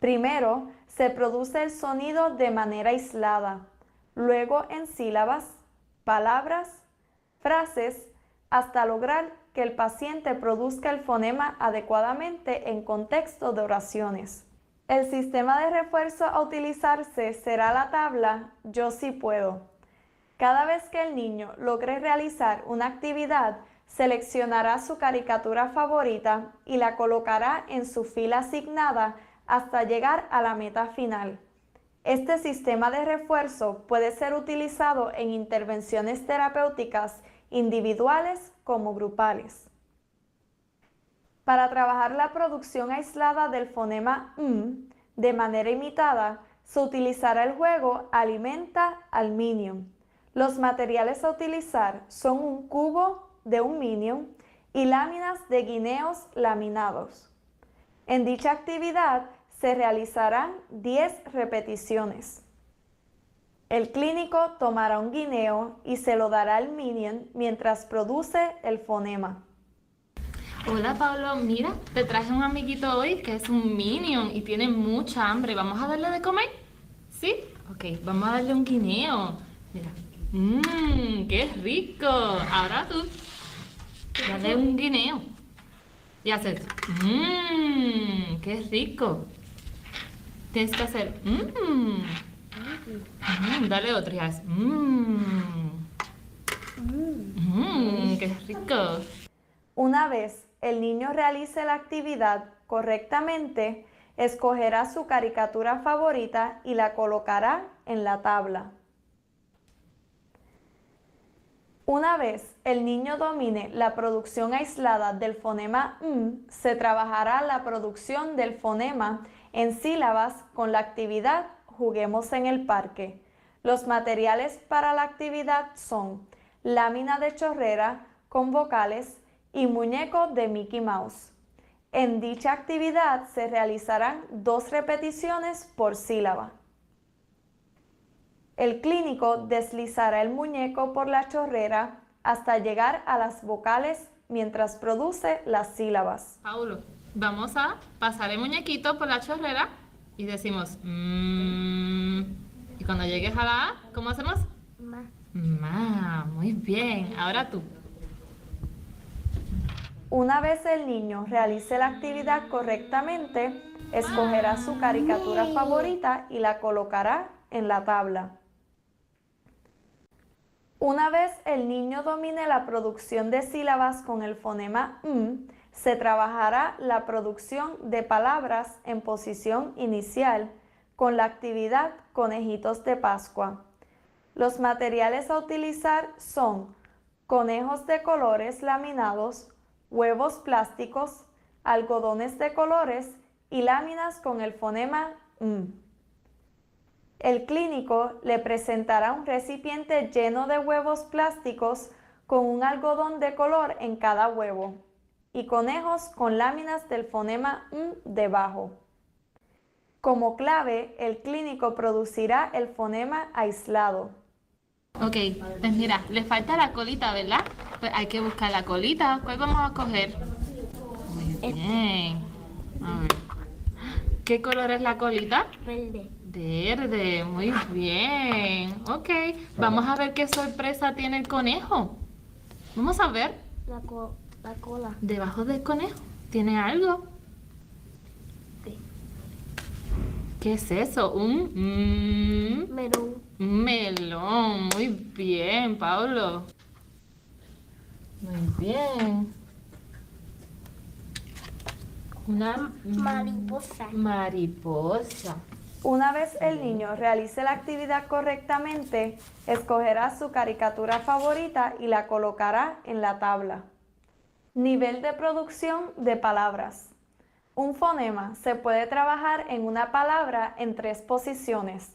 Primero, se produce el sonido de manera aislada, luego en sílabas, palabras, frases, hasta lograr que el paciente produzca el fonema adecuadamente en contexto de oraciones. El sistema de refuerzo a utilizarse será la tabla Yo sí puedo. Cada vez que el niño logre realizar una actividad, seleccionará su caricatura favorita y la colocará en su fila asignada hasta llegar a la meta final. Este sistema de refuerzo puede ser utilizado en intervenciones terapéuticas individuales como grupales. Para trabajar la producción aislada del fonema de manera imitada, se utilizará el juego Alimenta al Minion. Los materiales a utilizar son un cubo de un Minion y láminas de guineos laminados. En dicha actividad se realizarán 10 repeticiones. El clínico tomará un guineo y se lo dará al Minion mientras produce el fonema. Hola Pablo, mira, te traje un amiguito hoy que es un Minion y tiene mucha hambre. ¿Vamos a darle de comer? ¿Sí? Ok, vamos a darle un guineo. Mira, qué rico. Ahora tú, dale un guineo. Y haces, qué rico. Tienes que hacer, dale otro y haces, qué rico. Una vez el niño realice la actividad correctamente, escogerá su caricatura favorita y la colocará en la tabla. Una vez el niño domine la producción aislada del fonema se trabajará la producción del fonema en sílabas con la actividad Juguemos en el parque. Los materiales para la actividad son lámina de chorrera con vocales y muñeco de Mickey Mouse. En dicha actividad se realizarán 2 repeticiones por sílaba. El clínico deslizará el muñeco por la chorrera hasta llegar a las vocales mientras produce las sílabas. Paulo, vamos a pasar el muñequito por la chorrera y decimos y cuando llegues a la A, ¿cómo hacemos? Ma, muy bien. Ahora tú. Una vez el niño realice la actividad correctamente, escogerá su caricatura favorita y la colocará en la tabla. Una vez el niño domine la producción de sílabas con el fonema se trabajará la producción de palabras en posición inicial con la actividad Conejitos de Pascua. Los materiales a utilizar son conejos de colores laminados, huevos plásticos, algodones de colores y láminas con el fonema El clínico le presentará un recipiente lleno de huevos plásticos con un algodón de color en cada huevo y conejos con láminas del fonema debajo. Como clave, el clínico producirá el fonema aislado. Ok, pues mira, le falta la colita, ¿verdad? Pues hay que buscar la colita. ¿Cuál vamos a coger? Muy bien. A ver. ¿Qué color es la colita? Verde. Verde, muy bien. Ok, vamos a ver qué sorpresa tiene el conejo. Vamos a ver. La cola. Debajo del conejo, ¿tiene algo? Sí. ¿Qué es eso? Un melón. Muy bien, Pablo. Muy bien. Una mariposa. Una vez el niño realice la actividad correctamente, escogerá su caricatura favorita y la colocará en la tabla. Nivel de producción de palabras. Un fonema se puede trabajar en una palabra en 3 posiciones.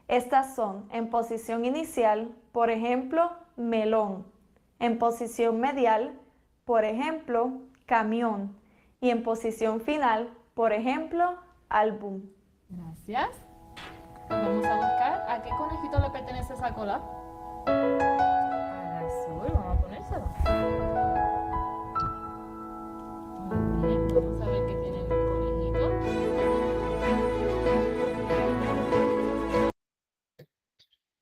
Estas son en posición inicial, por ejemplo, melón; en posición medial, por ejemplo, camión; y en posición final, por ejemplo, álbum. Gracias. Vamos a buscar a qué conejito le pertenece esa cola. Al azul, vamos a ponérselo. Muy bien, vamos a ver qué tiene el conejito.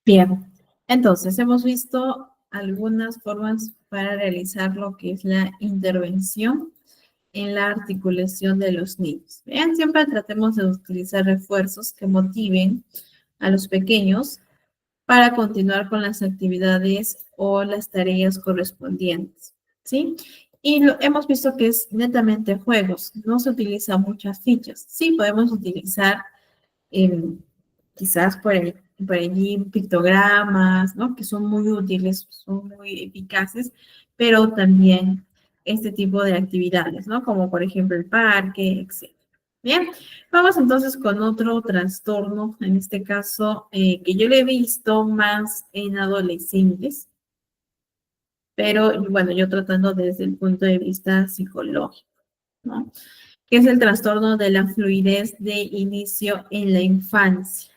Bien, entonces hemos visto algunas formas para realizar lo que es la intervención en la articulación de los niños. Vean, siempre tratemos de utilizar refuerzos que motiven a los pequeños para continuar con las actividades o las tareas correspondientes, ¿sí? Y hemos visto que es netamente juegos, no se utilizan muchas fichas. Sí, podemos utilizar quizás por allí pictogramas, ¿no? Que son muy útiles, son muy eficaces, pero también este tipo de actividades, ¿no? Como por ejemplo el parque, etc. Bien, vamos entonces con otro trastorno, en este caso, que yo lo he visto más en adolescentes, pero bueno, yo tratando desde el punto de vista psicológico, ¿no? Que es el trastorno de la fluidez de inicio en la infancia.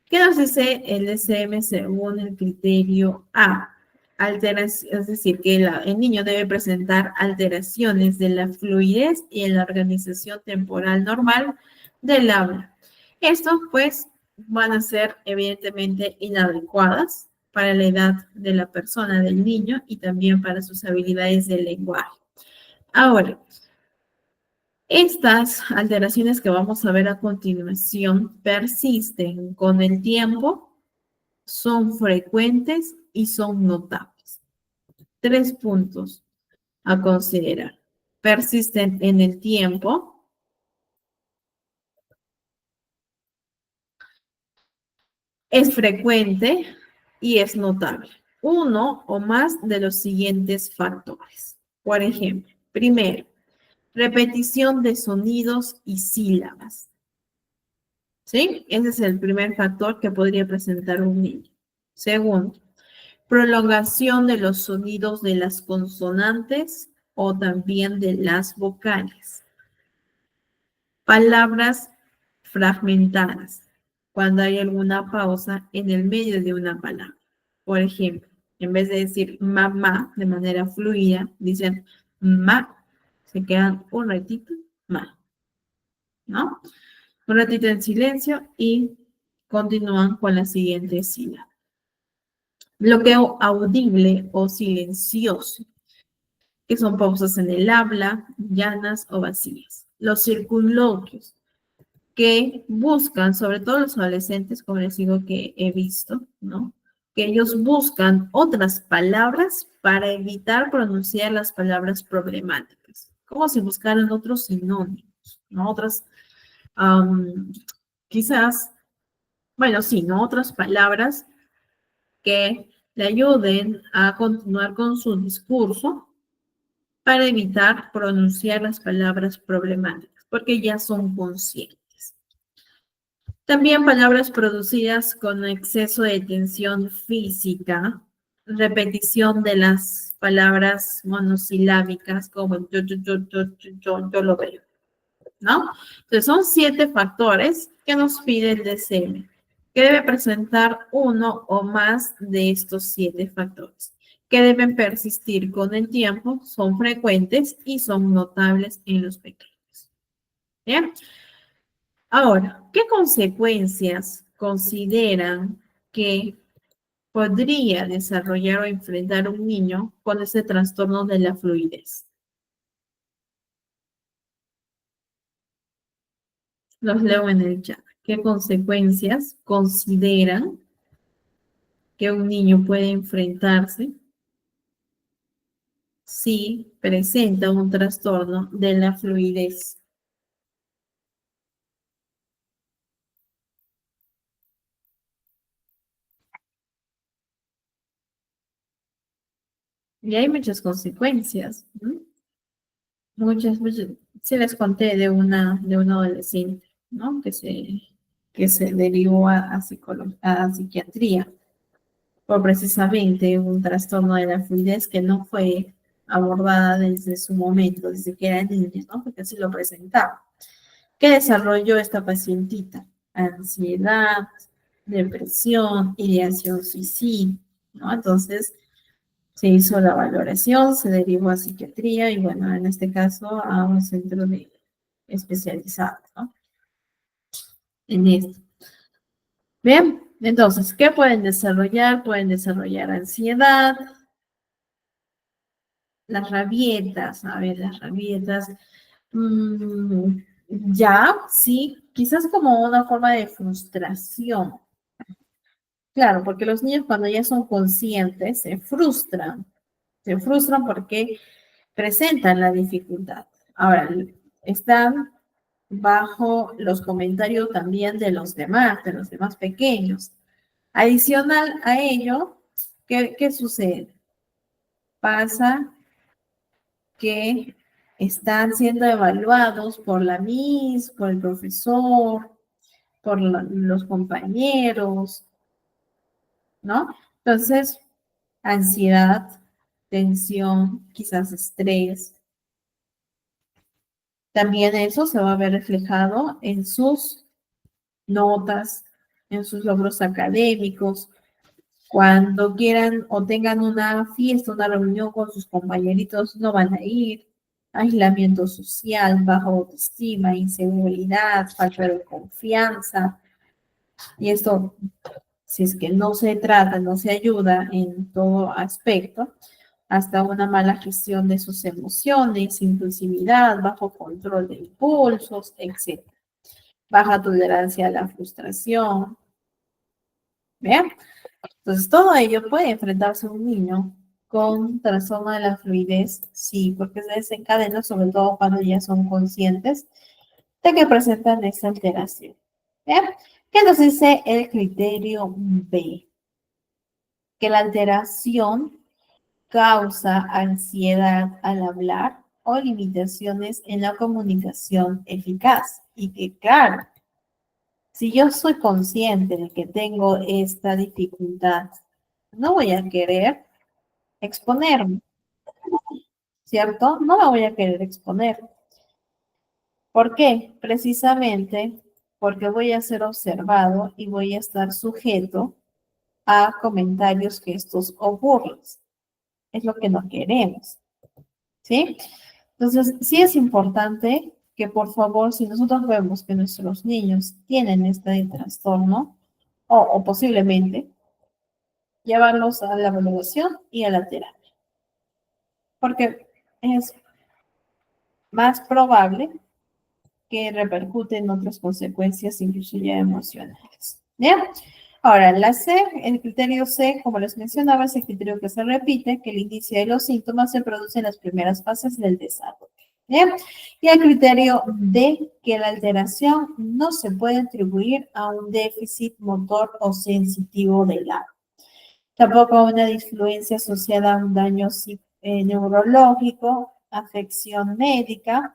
¿Qué nos dice el DSM según el criterio A? Es decir, que el niño debe presentar alteraciones de la fluidez y en la organización temporal normal del habla. Estos, pues, van a ser evidentemente inadecuadas para la edad de la persona, del niño, y también para sus habilidades de lenguaje. Ahora, estas alteraciones que vamos a ver a continuación persisten con el tiempo, son frecuentes y son notables. 3 puntos a considerar. Persisten en el tiempo, es frecuente y es notable. Uno o más de los siguientes factores. Por ejemplo, primero, repetición de sonidos y sílabas. ¿Sí? Ese es el primer factor que podría presentar un niño. Segundo, prolongación de los sonidos de las consonantes o también de las vocales. Palabras fragmentadas, cuando hay alguna pausa en el medio de una palabra. Por ejemplo, en vez de decir mamá de manera fluida, dicen ma, se quedan un ratito, ma, ¿no? Un ratito en silencio y continúan con la siguiente sílaba. Bloqueo audible o silencioso, que son pausas en el habla, llanas o vacías. Los circunloquios, que buscan, sobre todo los adolescentes, como les digo que he visto, ¿no? Que ellos buscan otras palabras para evitar pronunciar las palabras problemáticas, como si buscaran otros sinónimos, ¿no? Otras, quizás, bueno, sí, ¿no? Otras palabras que le ayuden a continuar con su discurso para evitar pronunciar las palabras problemáticas, porque ya son conscientes. También palabras producidas con exceso de tensión física, repetición de las palabras monosilábicas, como yo lo veo, ¿no? Entonces son 7 factores que nos pide el DSM, que debe presentar uno o más de estos 7 factores, que deben persistir con el tiempo, son frecuentes y son notables en los pequeños. ¿Bien? Ahora, ¿qué consecuencias consideran que podría desarrollar o enfrentar un niño con ese trastorno de la fluidez? Los leo en el chat. ¿Qué consecuencias consideran que un niño puede enfrentarse si presenta un trastorno de la fluidez? Y hay muchas consecuencias, ¿no? Muchas. Sí les conté de una adolescente, ¿no? Que se derivó a psiquiatría por precisamente un trastorno de la fluidez que no fue abordada desde su momento, desde que era niña, ¿no? Porque así lo presentaba. ¿Qué desarrolló esta pacientita? Ansiedad, depresión, ideación suicida, ¿no? Entonces, se hizo la valoración, se derivó a psiquiatría y bueno, en este caso a un centro especializado, ¿no? En esto. Bien, entonces, ¿qué pueden desarrollar? Pueden desarrollar ansiedad, las rabietas, a ver, las rabietas, mm, ya, sí, quizás como una forma de frustración. Claro, porque los niños cuando ya son conscientes se frustran porque presentan la dificultad. Ahora, están bajo los comentarios también de los demás pequeños. Adicional a ello, ¿qué sucede? Pasa que están siendo evaluados por la Miss, por el profesor, por los compañeros, ¿no? Entonces, ansiedad, tensión, quizás estrés. También eso se va a ver reflejado en sus notas, en sus logros académicos. Cuando quieran o tengan una fiesta, una reunión con sus compañeritos, no van a ir. Aislamiento social, baja autoestima, inseguridad, falta de confianza. Y esto, si es que no se trata, no se ayuda en todo aspecto, hasta una mala gestión de sus emociones, impulsividad, bajo control de impulsos, etc. Baja tolerancia a la frustración. ¿Bien? Entonces, todo ello puede enfrentarse un niño con trastorno de la fluidez, sí, porque se desencadena sobre todo cuando ya son conscientes de que presentan esta alteración. ¿Bien? ¿Qué nos dice el criterio B? Que la alteración causa ansiedad al hablar o limitaciones en la comunicación eficaz. Y que, claro, si yo soy consciente de que tengo esta dificultad, no voy a querer exponerme, ¿cierto? No me voy a querer exponer. ¿Por qué? Precisamente porque voy a ser observado y voy a estar sujeto a comentarios, gestos o burlas. Es lo que no queremos, ¿sí? Entonces, sí es importante que por favor, si nosotros vemos que nuestros niños tienen este trastorno o posiblemente, llevarlos a la evaluación y a la terapia. Porque es más probable que repercute en otras consecuencias, incluso ya emocionales. ¿Bien? Ahora, la C, el criterio C, como les mencionaba, es el criterio que se repite, que el inicio de los síntomas se produce en las primeras fases del desarrollo. ¿Bien? Y el criterio D, que la alteración no se puede atribuir a un déficit motor o sensitivo del habla. Tampoco a una disfluencia asociada a un daño neurológico, afección médica,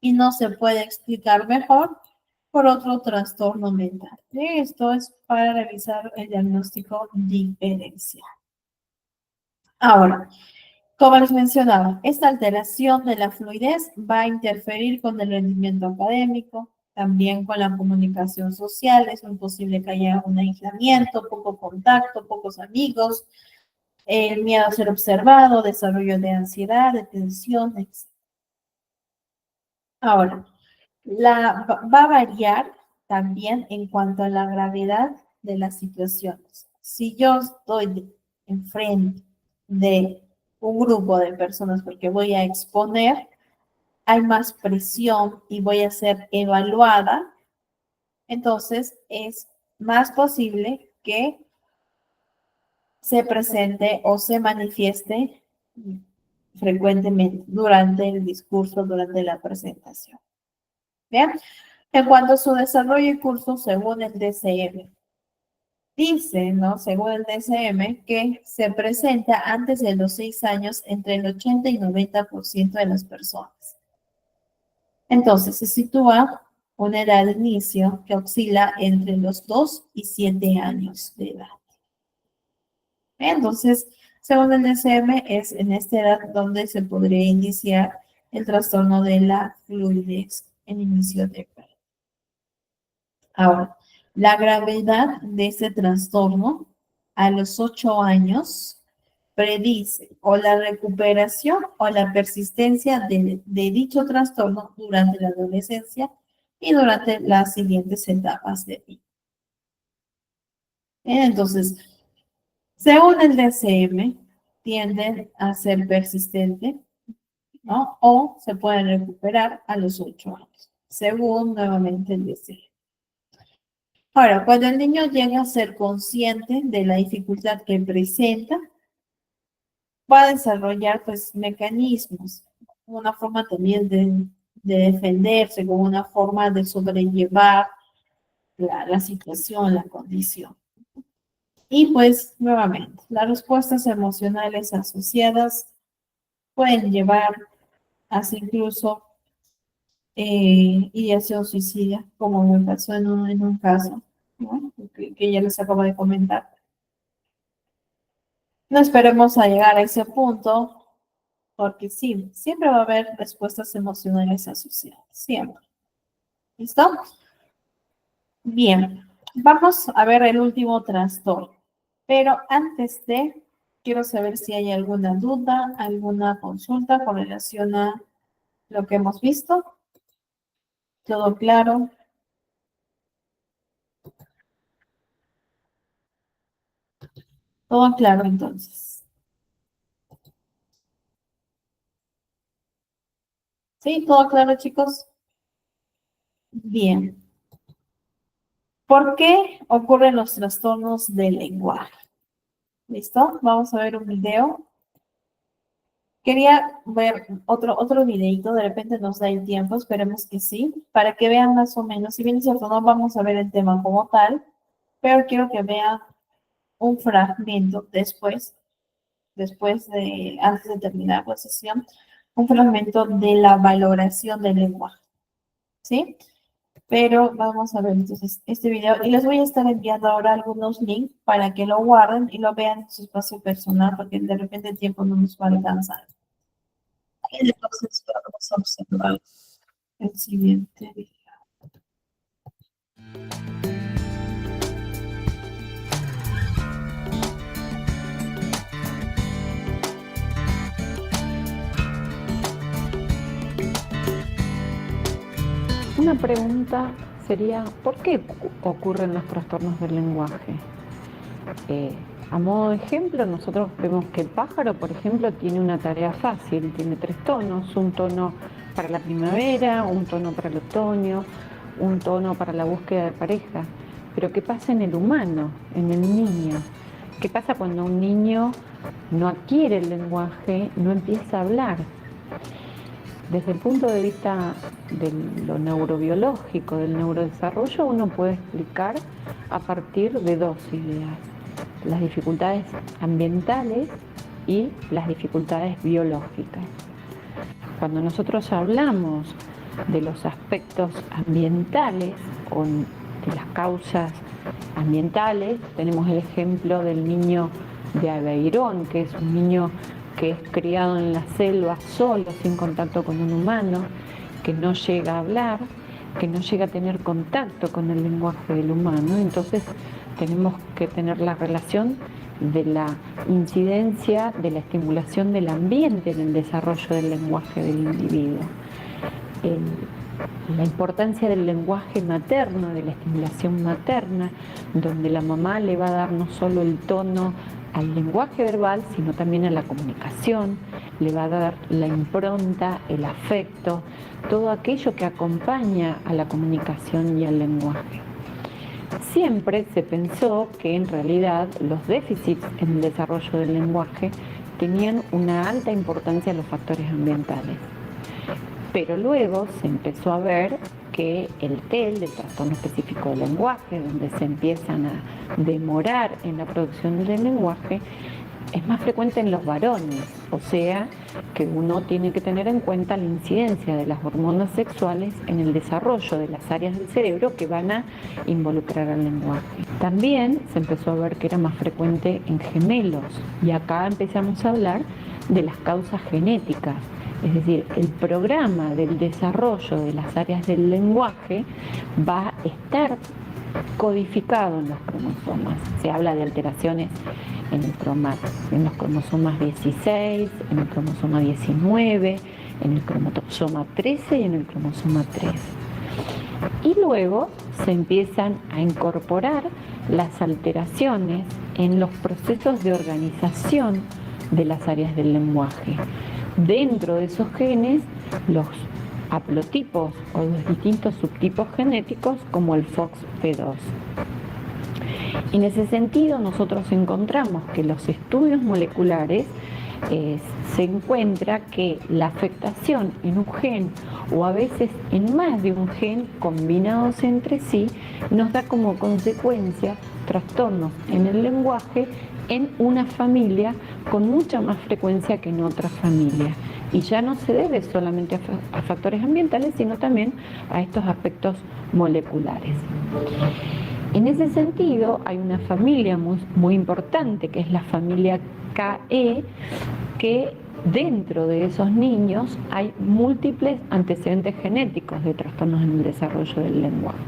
y no se puede explicar mejor por otro trastorno mental. Esto es para realizar el diagnóstico diferencial. Ahora, como les mencionaba, esta alteración de la fluidez va a interferir con el rendimiento académico, también con la comunicación social. Es muy posible que haya un aislamiento, poco contacto, pocos amigos, el miedo a ser observado, desarrollo de ansiedad, de tensión, etc. Ahora, va a variar también en cuanto a la gravedad de las situaciones. Si yo estoy enfrente de un grupo de personas porque voy a exponer, hay más presión y voy a ser evaluada, entonces es más posible que se presente o se manifieste frecuentemente durante el discurso, durante la presentación. ¿Bien? En cuanto a su desarrollo y curso según el DCM, Dice, ¿no? Según el DSM, que se presenta antes de los 6 años entre el 80 y 90% de las personas. Entonces, se sitúa una edad de inicio que oscila entre los 2 y 7 años de edad. Entonces, según el DSM, es en esta edad donde se podría iniciar el trastorno de la fluidez en inicio de embarazo. Ahora, la gravedad de este trastorno a los 8 años predice o la recuperación o la persistencia de dicho trastorno durante la adolescencia y durante las siguientes etapas de vida. Entonces, según el DSM, tienden a ser persistente, ¿no? O se pueden recuperar a los 8 años, según nuevamente el DSM. Ahora, cuando el niño llega a ser consciente de la dificultad que presenta, va a desarrollar pues mecanismos, una forma también de defenderse, como una forma de sobrellevar la situación, la condición. Y pues nuevamente, las respuestas emocionales asociadas pueden llevar hasta incluso ideación suicida, como me pasó en un caso, ¿no? que ya les acabo de comentar. No esperemos a llegar a ese punto, porque sí, siempre va a haber respuestas emocionales asociadas, siempre. ¿Listo? Bien, vamos a ver el último trastorno. Pero antes de, quiero saber si hay alguna duda, alguna consulta con relación a lo que hemos visto. ¿Todo claro? Todo claro entonces. ¿Sí? ¿Todo claro, chicos? Bien. ¿Por qué ocurren los trastornos del lenguaje? ¿Listo? Vamos a ver un video. Quería ver otro videito, de repente nos da el tiempo, esperemos que sí, para que vean más o menos, si bien es cierto, no vamos a ver el tema como tal, pero quiero que vean un fragmento antes de terminar la sesión, un fragmento de la valoración del lenguaje, ¿sí? Pero vamos a ver entonces este video y les voy a estar enviando ahora algunos links para que lo guarden y lo vean en su espacio personal, porque de repente el tiempo no nos va a alcanzar. Entonces vamos a observar el siguiente video. Una pregunta sería, ¿por qué ocurren los trastornos del lenguaje? A modo de ejemplo, nosotros vemos que el pájaro, por ejemplo, tiene una tarea fácil, tiene 3 tonos, un tono para la primavera, un tono para el otoño, un tono para la búsqueda de pareja. Pero ¿qué pasa en el humano, en el niño? ¿Qué pasa cuando un niño no adquiere el lenguaje, no empieza a hablar? Desde el punto de vista de lo neurobiológico, del neurodesarrollo, uno puede explicar a partir de 2 ideas: las dificultades ambientales y las dificultades biológicas. Cuando nosotros hablamos de los aspectos ambientales o de las causas ambientales, tenemos el ejemplo del niño de Aveirón, que es un niño que es criado en la selva solo, sin contacto con un humano, que no llega a hablar, que no llega a tener contacto con el lenguaje del humano. Entonces tenemos que tener la relación de la incidencia, de la estimulación del ambiente en el desarrollo del lenguaje del individuo. La importancia del lenguaje materno, de la estimulación materna, donde la mamá le va a dar no solo el tono al lenguaje verbal, sino también a la comunicación, le va a dar la impronta, el afecto, todo aquello que acompaña a la comunicación y al lenguaje. Siempre se pensó que en realidad los déficits en el desarrollo del lenguaje tenían una alta importancia en los factores ambientales. Pero luego se empezó a ver que el TEL, el trastorno específico del lenguaje, donde se empiezan a demorar en la producción del lenguaje, es más frecuente en los varones, o sea que uno tiene que tener en cuenta la incidencia de las hormonas sexuales en el desarrollo de las áreas del cerebro que van a involucrar al lenguaje. También se empezó a ver que era más frecuente en gemelos, y acá empezamos a hablar de las causas genéticas. Es decir, el programa del desarrollo de las áreas del lenguaje va a estar codificado en los cromosomas. Se habla de alteraciones en los cromosomas 16, en el cromosoma 19, en el cromosoma 13 y en el cromosoma 3. Y luego se empiezan a incorporar las alteraciones en los procesos de organización de las áreas del lenguaje. Dentro de esos genes, los haplotipos o los distintos subtipos genéticos como el FOXP2. En ese sentido, nosotros encontramos que los estudios moleculares se encuentra que la afectación en un gen o a veces en más de un gen combinados entre sí nos da como consecuencia trastornos en el lenguaje en una familia con mucha más frecuencia que en otra familia. Y ya no se debe solamente a factores ambientales, sino también a estos aspectos moleculares. En ese sentido, hay una familia muy importante, que es la familia KE, que dentro de esos niños hay múltiples antecedentes genéticos de trastornos en el desarrollo del lenguaje.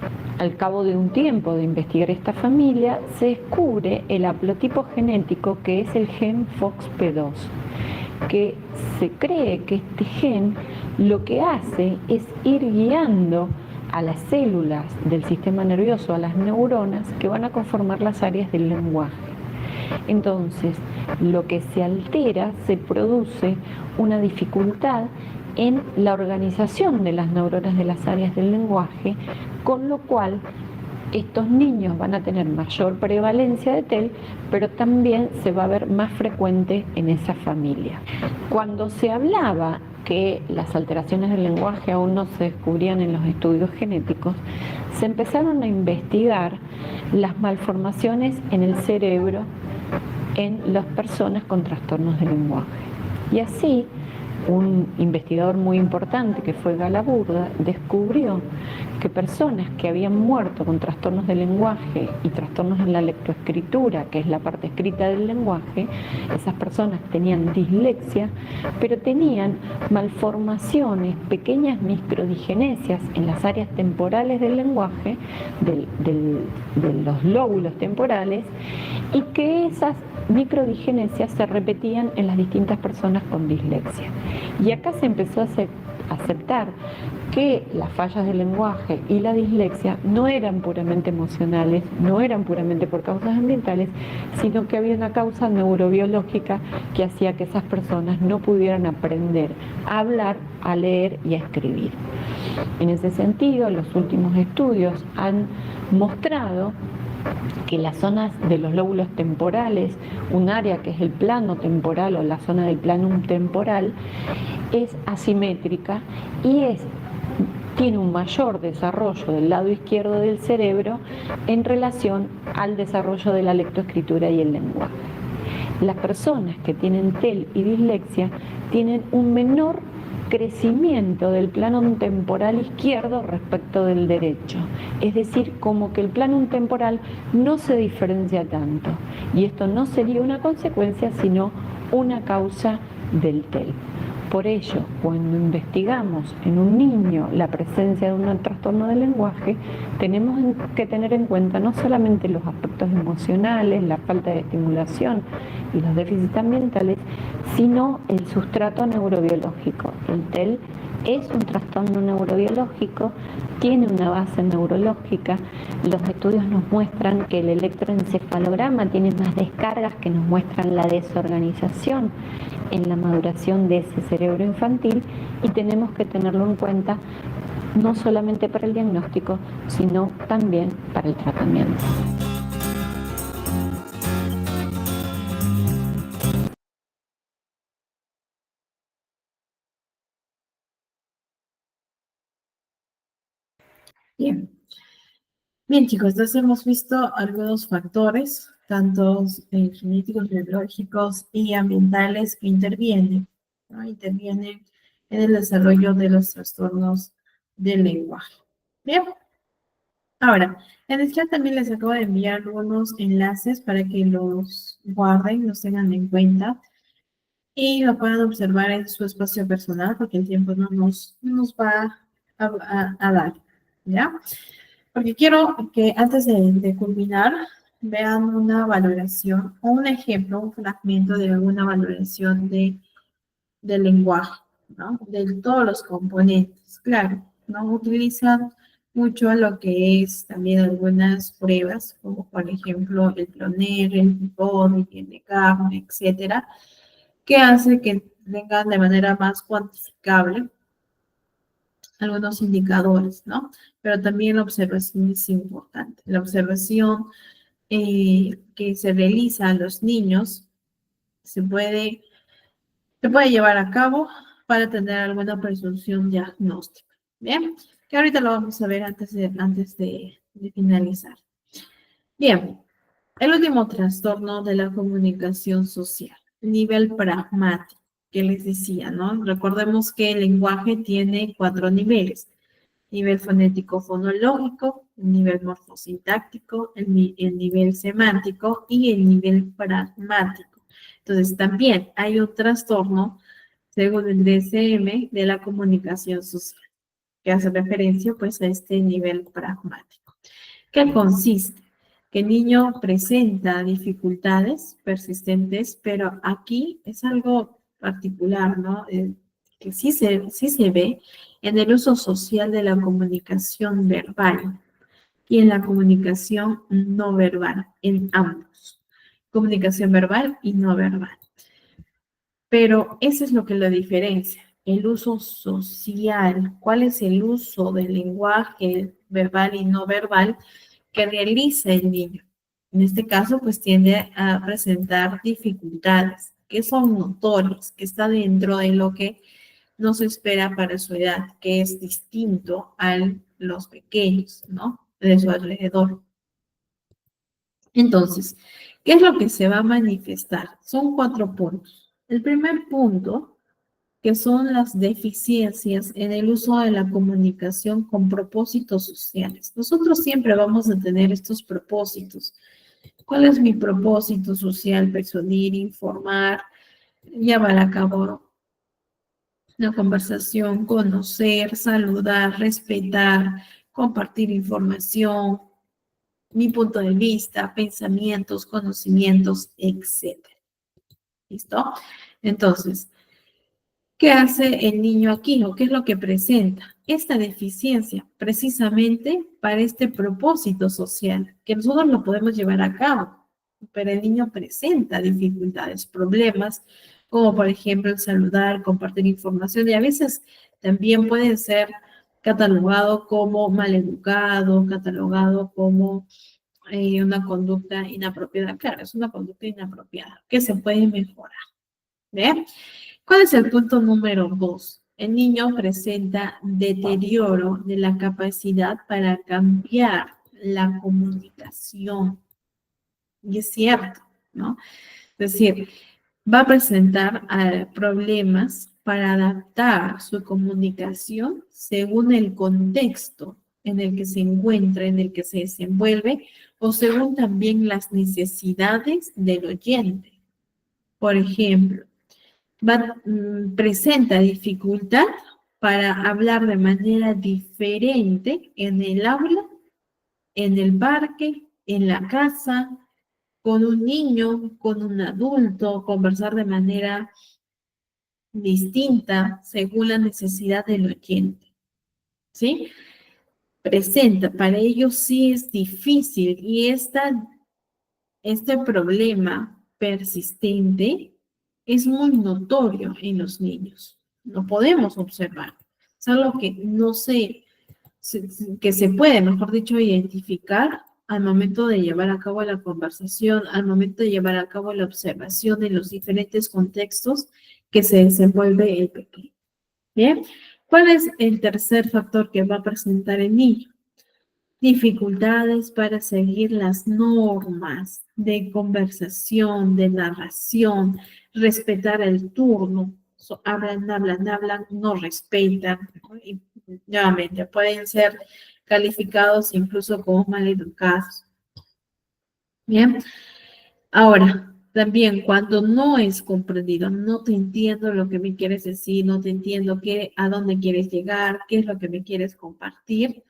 Al cabo de un tiempo de investigar esta familia, se descubre el haplotipo genético que es el gen FOXP2, que se cree que este gen lo que hace es ir guiando a las células del sistema nervioso, a las neuronas que van a conformar las áreas del lenguaje. Entonces, lo que se altera, se produce una dificultad en la organización de las neuronas de las áreas del lenguaje, con lo cual estos niños van a tener mayor prevalencia de TEL, pero también se va a ver más frecuente en esa familia. Cuando se hablaba que las alteraciones del lenguaje aún no se descubrían en los estudios genéticos, se empezaron a investigar las malformaciones en el cerebro en las personas con trastornos del lenguaje. Y así, un investigador muy importante que fue Galaburda descubrió que personas que habían muerto con trastornos del lenguaje y trastornos en la lectoescritura, que es la parte escrita del lenguaje, esas personas tenían dislexia, pero tenían malformaciones, pequeñas microdigenesias en las áreas temporales del lenguaje, de los lóbulos temporales, y que esas microdigenesias se repetían en las distintas personas con dislexia. Y acá se empezó a aceptar que las fallas del lenguaje y la dislexia no eran puramente emocionales, no eran puramente por causas ambientales, sino que había una causa neurobiológica que hacía que esas personas no pudieran aprender a hablar, a leer y a escribir. En ese sentido, los últimos estudios han mostrado que las zonas de los lóbulos temporales, un área que es el plano temporal o la zona del planum temporal, es asimétrica y tiene un mayor desarrollo del lado izquierdo del cerebro en relación al desarrollo de la lectoescritura y el lenguaje. Las personas que tienen TEL y dislexia tienen un menor crecimiento del plano temporal izquierdo respecto del derecho. Es decir, como que el plano temporal no se diferencia tanto. Y esto no sería una consecuencia, sino una causa del TEL. Por ello, cuando investigamos en un niño la presencia de un trastorno del lenguaje, tenemos que tener en cuenta no solamente los aspectos emocionales, la falta de estimulación y los déficits ambientales, sino el sustrato neurobiológico. El TEL es un trastorno neurobiológico, tiene una base neurológica. Los estudios nos muestran que el electroencefalograma tiene más descargas que nos muestran la desorganización en la maduración de ese cerebro infantil, y tenemos que tenerlo en cuenta no solamente para el diagnóstico, sino también para el tratamiento. Bien. Bien, chicos, entonces hemos visto algunos factores, tanto genéticos, biológicos y ambientales que intervienen, ¿no? Intervienen en el desarrollo de los trastornos del lenguaje. Bien. Ahora, en el chat también les acabo de enviar algunos enlaces para que los guarden, los tengan en cuenta y lo puedan observar en su espacio personal, porque el tiempo no nos va a dar, ¿ya? Porque quiero que antes de culminar vean una valoración o un ejemplo, un fragmento de alguna valoración del lenguaje, ¿no? De todos los componentes. Claro, ¿no? Utilizan mucho lo que es también algunas pruebas, como por ejemplo el PRONER, el PIPOD, el NCAP, etcétera, que hace que tengan de manera más cuantificable algunos indicadores, ¿no? Pero también la observación es importante. La observación que se realiza a los niños se puede llevar a cabo para tener alguna presunción diagnóstica. Bien, que ahorita lo vamos a ver antes de finalizar. Bien, el último trastorno de la comunicación social, nivel pragmático, que les decía, ¿no? Recordemos que el lenguaje tiene 4 niveles: nivel fonético fonológico, el nivel morfosintáctico, el nivel semántico y el nivel pragmático. Entonces, también hay un trastorno, según el DSM, de la comunicación social, que hace referencia pues a este nivel pragmático. ¿Qué consiste? Que el niño presenta dificultades persistentes, pero aquí es algo particular, ¿no? Que sí se ve en el uso social de la comunicación verbal y en la comunicación no verbal, en ambos. Comunicación verbal y no verbal. Pero eso es lo que lo diferencia, el uso social. ¿Cuál es el uso del lenguaje verbal y no verbal que realiza el niño? En este caso, pues tiende a presentar dificultades que son notorias, que está dentro de lo que no se espera para su edad, que es distinto a los pequeños, ¿no? De su alrededor. Entonces, ¿qué es lo que se va a manifestar? Son 4 puntos. El primer punto, que son las deficiencias en el uso de la comunicación con propósitos sociales. Nosotros siempre vamos a tener estos propósitos. ¿Cuál es mi propósito social? Persuadir, informar, llevar a cabo una conversación, conocer, saludar, respetar, compartir información, mi punto de vista, pensamientos, conocimientos, etc. ¿Listo? Entonces, ¿qué hace el niño aquí o qué es lo que presenta? Esta deficiencia, precisamente para este propósito social, que nosotros lo podemos llevar a cabo, pero el niño presenta dificultades, problemas, como por ejemplo el saludar, compartir información, y a veces también puede ser catalogado como maleducado, catalogado como una conducta inapropiada. Claro, es una conducta inapropiada que se puede mejorar. ¿Ve? ¿Cuál es el punto número 2? El niño presenta deterioro de la capacidad para cambiar la comunicación. Y es cierto, ¿no? Es decir, va a presentar problemas para adaptar su comunicación según el contexto en el que se encuentra, en el que se desenvuelve, o según también las necesidades del oyente. Por ejemplo, presenta dificultad para hablar de manera diferente en el aula, en el parque, en la casa, con un niño, con un adulto, conversar de manera distinta según la necesidad del oyente. ¿Sí? Presenta, para ellos sí es difícil y este problema persistente es muy notorio en los niños. Lo podemos observar. Es algo que que se puede, mejor dicho, identificar al momento de llevar a cabo la conversación, al momento de llevar a cabo la observación de los diferentes contextos que se desenvuelve el pequeño. Bien, ¿cuál es el tercer factor que va a presentar el niño? dificultades para seguir las normas de conversación, de narración, respetar el turno. Hablan, hablan, hablan, no respetan, ¿no? Y nuevamente pueden ser calificados incluso como maleducados. Bien, ahora, también cuando no es comprendido, no te entiendo lo que me quieres decir, no te entiendo a dónde quieres llegar, qué es lo que me quieres compartir,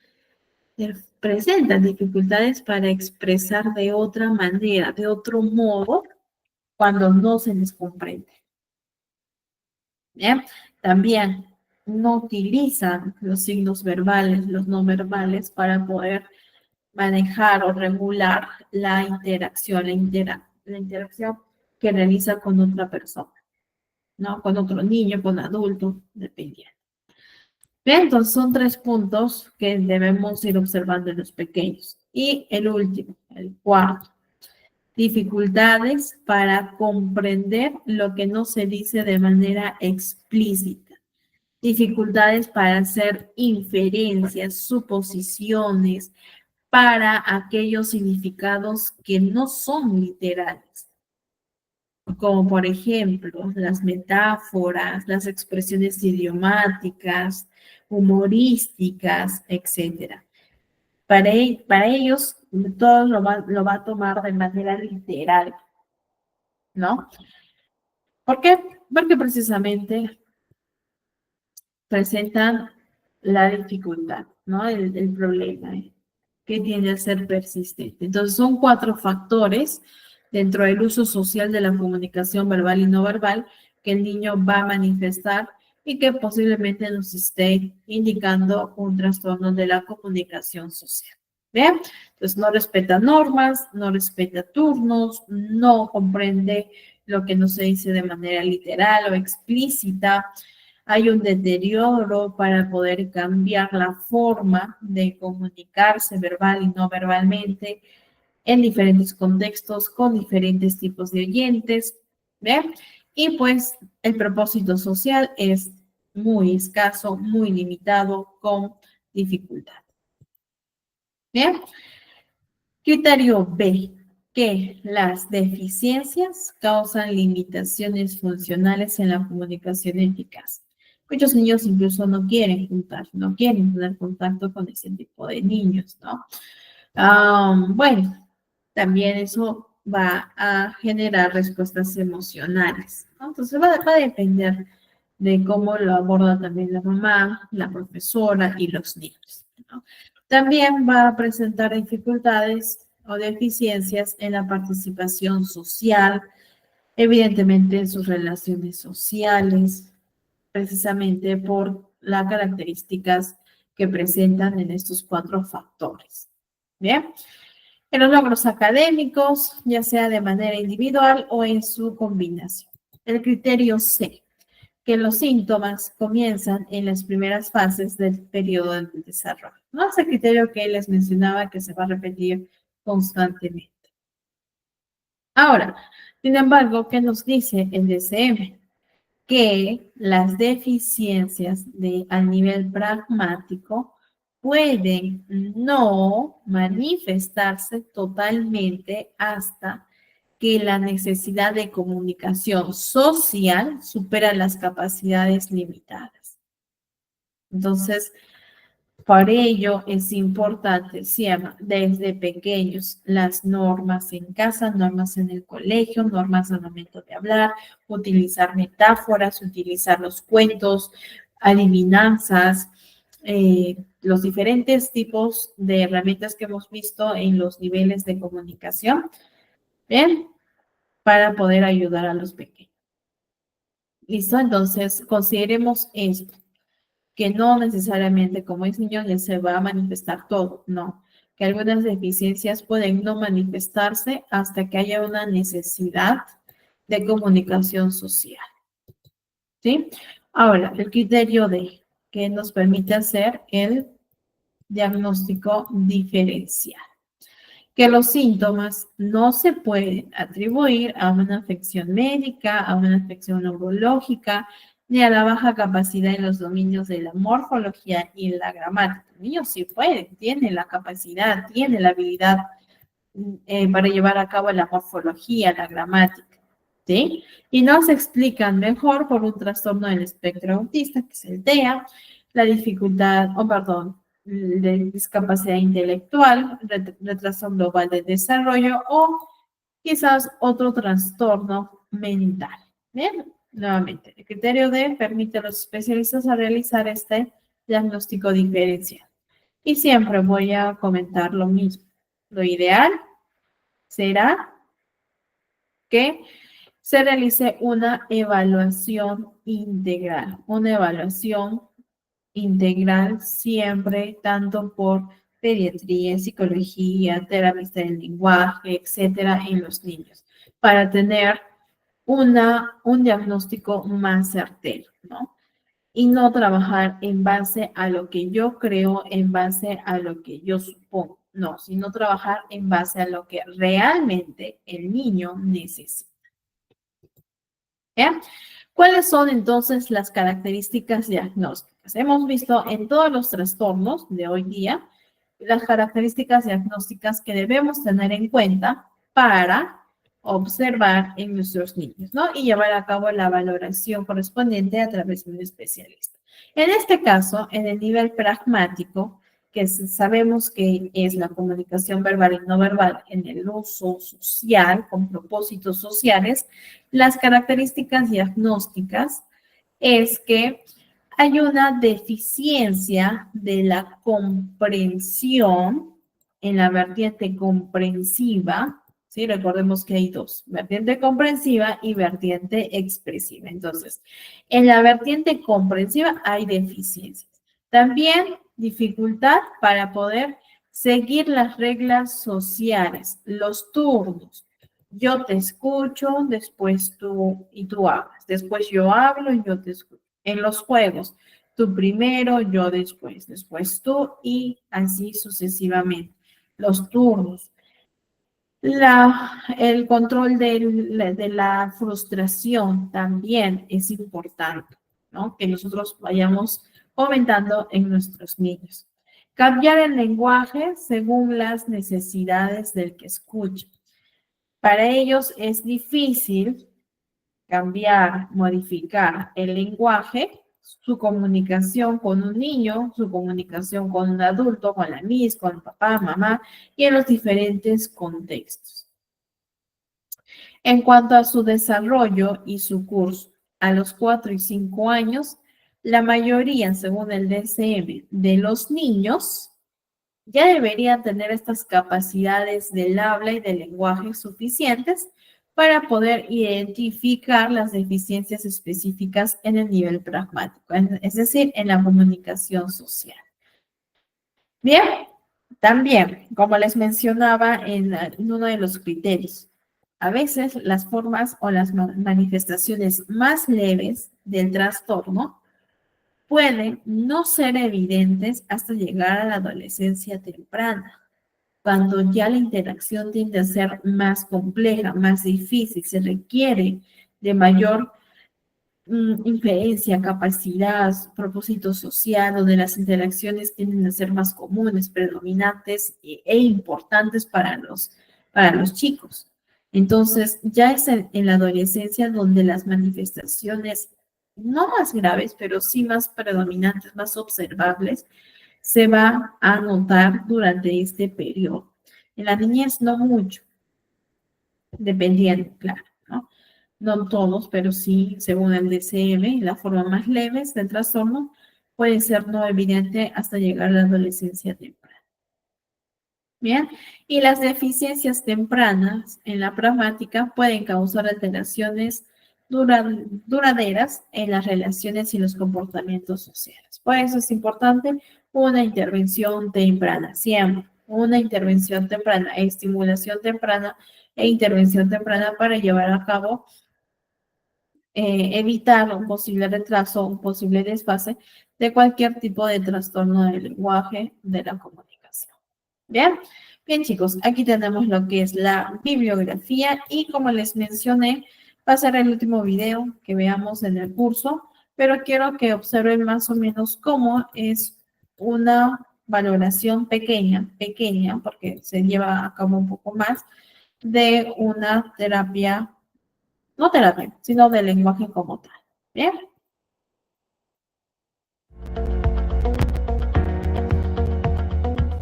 te presentan dificultades para expresar de otra manera, de otro modo, cuando no se les comprende. Bien, también no utilizan los signos verbales, los no verbales, para poder manejar o regular la interacción, la interacción que realiza con otra persona, ¿no? Con otro niño, con adulto, dependiendo. Bien, entonces son 3 puntos que debemos ir observando en los pequeños. Y el último, el cuarto, dificultades para comprender lo que no se dice de manera explícita. Dificultades para hacer inferencias, suposiciones, para aquellos significados que no son literales, como por ejemplo las metáforas, las expresiones idiomáticas, humorísticas, etc. Para ellos, todo lo va a tomar de manera literal, ¿no? ¿Por qué? Porque precisamente presentan la dificultad, ¿no? El problema que tiende a ser persistente. Entonces, son 4 factores dentro del uso social de la comunicación verbal y no verbal que el niño va a manifestar y que posiblemente nos esté indicando un trastorno de la comunicación social. ¿Bien? Entonces, no respeta normas, no respeta turnos, no comprende lo que no se dice de manera literal o explícita. Hay un deterioro para poder cambiar la forma de comunicarse verbal y no verbalmente en diferentes contextos, con diferentes tipos de oyentes. ¿Bien? Y pues el propósito social es muy escaso, muy limitado, con dificultad. Bien. Criterio B, que las deficiencias causan limitaciones funcionales en la comunicación eficaz. Muchos niños incluso no quieren juntar, no quieren tener contacto con ese tipo de niños, ¿no? Bueno, también eso va a generar respuestas emocionales, ¿no? Entonces va a depender de cómo lo aborda también la mamá, la profesora y los niños, ¿no? También va a presentar dificultades o deficiencias en la participación social, evidentemente en sus relaciones sociales, precisamente por las características que presentan en estos 4 factores. Bien, en los logros académicos, ya sea de manera individual o en su combinación. El criterio C, que los síntomas comienzan en las primeras fases del periodo del desarrollo. No es el criterio que les mencionaba que se va a repetir constantemente. Ahora, sin embargo, ¿qué nos dice el DSM? Que las deficiencias a nivel pragmático pueden no manifestarse totalmente hasta que la necesidad de comunicación social supera las capacidades limitadas. Entonces, por ello es importante siempre, desde pequeños, las normas en casa, normas en el colegio, normas al momento de hablar, utilizar metáforas, utilizar los cuentos, adivinanzas, los diferentes tipos de herramientas que hemos visto en los niveles de comunicación. Bien, para poder ayudar a los pequeños. ¿Listo? Entonces, consideremos esto, que no necesariamente como es niño ya se va a manifestar todo, no, que algunas deficiencias pueden no manifestarse hasta que haya una necesidad de comunicación social. ¿Sí? Ahora, el criterio D, que nos permite hacer el diagnóstico diferencial. Que los síntomas no se pueden atribuir a una afección médica, a una afección neurológica, ni a la baja capacidad en los dominios de la morfología y la gramática. El niño sí puede, tiene la capacidad, tiene la habilidad para llevar a cabo la morfología, la gramática, ¿sí? Y nos explican mejor por un trastorno del espectro autista, que es el TEA, la dificultad, de discapacidad intelectual, retraso global de desarrollo o quizás otro trastorno mental. Bien, nuevamente, el criterio D permite a los especialistas a realizar este diagnóstico diferencial. Y siempre voy a comentar lo mismo. Lo ideal será que se realice una evaluación integral siempre, tanto por pediatría, psicología, terapista del lenguaje, etcétera, en los niños, para tener un diagnóstico más certero, ¿no? Y no trabajar en base a lo que yo creo, en base a lo que yo supongo, no, sino trabajar en base a lo que realmente el niño necesita. ¿Bien? ¿Cuáles son entonces las características diagnósticas? Hemos visto en todos los trastornos de hoy día las características diagnósticas que debemos tener en cuenta para observar en nuestros niños, ¿no? Y llevar a cabo la valoración correspondiente a través de un especialista. En este caso, en el nivel pragmático, que sabemos que es la comunicación verbal y no verbal en el uso social, con propósitos sociales, las características diagnósticas es que hay una deficiencia de la comprensión en la vertiente comprensiva, ¿sí? Recordemos que hay dos, vertiente comprensiva y vertiente expresiva. Entonces, en la vertiente comprensiva hay deficiencias. También dificultad para poder seguir las reglas sociales, los turnos. Yo te escucho, después tú y tú hablas. Después yo hablo y yo te escucho. En los juegos, tú primero, yo después, después tú y así sucesivamente. Los turnos. El control de la frustración también es importante, ¿no? Que nosotros vayamos fomentando en nuestros niños. Cambiar el lenguaje según las necesidades del que escucha. Para ellos es difícil cambiar, modificar el lenguaje, su comunicación con un niño, su comunicación con un adulto, con la miss, con papá, mamá y en los diferentes contextos. En cuanto a su desarrollo y su curso, a los 4 y 5 años, la mayoría, según el DSM, de los niños ya deberían tener estas capacidades del habla y del lenguaje suficientes para poder identificar las deficiencias específicas en el nivel pragmático, es decir, en la comunicación social. Bien, también, como les mencionaba en uno de los criterios, a veces las formas o las manifestaciones más leves del trastorno pueden no ser evidentes hasta llegar a la adolescencia temprana, cuando ya la interacción tiende a ser más compleja, más difícil, se requiere de mayor inferencia, capacidad, propósito social, donde las interacciones tienden a ser más comunes, predominantes e importantes para los chicos. Entonces, ya es en la adolescencia donde las manifestaciones, no más graves, pero sí más predominantes, más observables, se va a notar durante este periodo. En la niñez no mucho, dependiendo, claro, ¿no? No todos, pero sí, según el DSM, la forma más leve del trastorno puede ser no evidente hasta llegar a la adolescencia temprana. Bien, y las deficiencias tempranas en la pragmática pueden causar alteraciones duraderas en las relaciones y los comportamientos sociales. Por eso es importante una intervención temprana, siempre una intervención temprana, estimulación temprana e intervención temprana para llevar a cabo, evitar un posible retraso, un posible desfase de cualquier tipo de trastorno del lenguaje, de la comunicación. Bien, bien chicos, aquí tenemos lo que es la bibliografía y como les mencioné, va a ser el último video que veamos en el curso, pero quiero que observen más o menos cómo es una valoración pequeña, porque se lleva a cabo un poco más, de una terapia, no terapia, sino de lenguaje como tal. ¿Bien?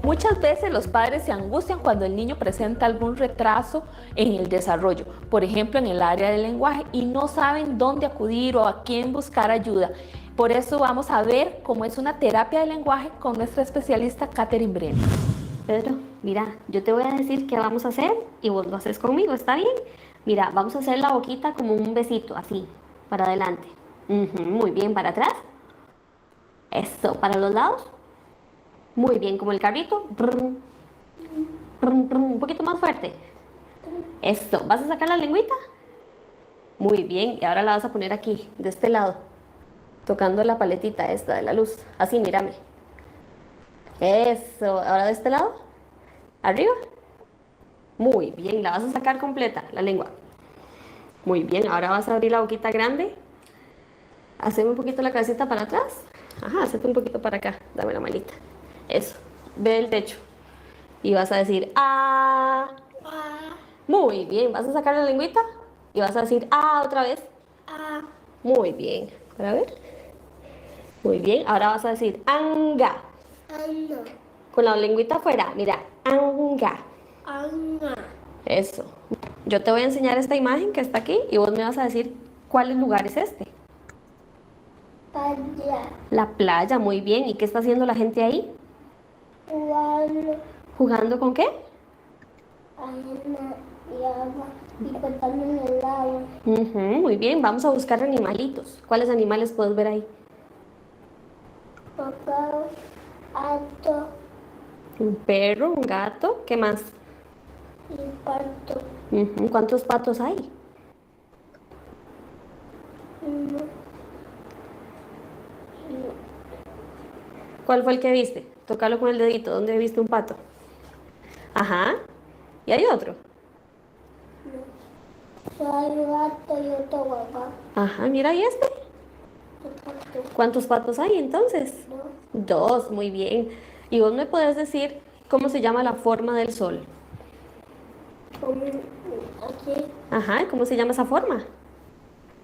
Muchas veces los padres se angustian cuando el niño presenta algún retraso en el desarrollo, por ejemplo en el área del lenguaje, y no saben dónde acudir o a quién buscar ayuda. Por eso vamos a ver cómo es una terapia de lenguaje con nuestra especialista Catherine Brennan. Pedro, mira, yo te voy a decir qué vamos a hacer y vos lo haces conmigo, ¿está bien? Mira, vamos a hacer la boquita como un besito, así, para adelante. Muy bien, para atrás. Eso, para los lados. Muy bien, como el carrito. Brum, brum, brum, un poquito más fuerte. Eso, ¿vas a sacar la lengüita? Muy bien, y ahora la vas a poner aquí, de este lado, tocando la paletita esta de la luz. Así, mírame. Eso, ahora de este lado. Arriba. Muy bien, la vas a sacar completa, la lengua. Muy bien, ahora vas a abrir la boquita grande. Haceme un poquito la cabecita para atrás. Ajá, hacete un poquito para acá. Dame la manita. Eso, ve el techo. Y vas a decir, ah. Muy bien, vas a sacar la lengüita y vas a decir, ah, otra vez. Muy bien, para ver. Muy bien, ahora vas a decir, anga. Con la lengüita afuera, mira, anga. Eso. Yo te voy a enseñar esta imagen que está aquí y vos me vas a decir cuál lugar es este. Playa. La playa, muy bien. ¿Y qué está haciendo la gente ahí? Jugando. ¿Jugando con qué? Arena y agua y cortando en el agua. Muy bien, vamos a buscar animalitos. ¿Cuáles animales puedes ver ahí? Papá, alto Un perro, un gato, ¿qué más? y pato. ¿Cuántos patos hay? ¿Cuál fue el que viste? Tócalo con el dedito. ¿Dónde viste un pato? Ajá. ¿Y hay otro? Hay un gato y otro guagua. Ajá, mira, ¿y este? ¿Cuántos patos hay entonces? Dos, muy bien. ¿Y vos me podés decir cómo se llama la forma del sol? Como aquí. Ajá, ¿cómo se llama esa forma?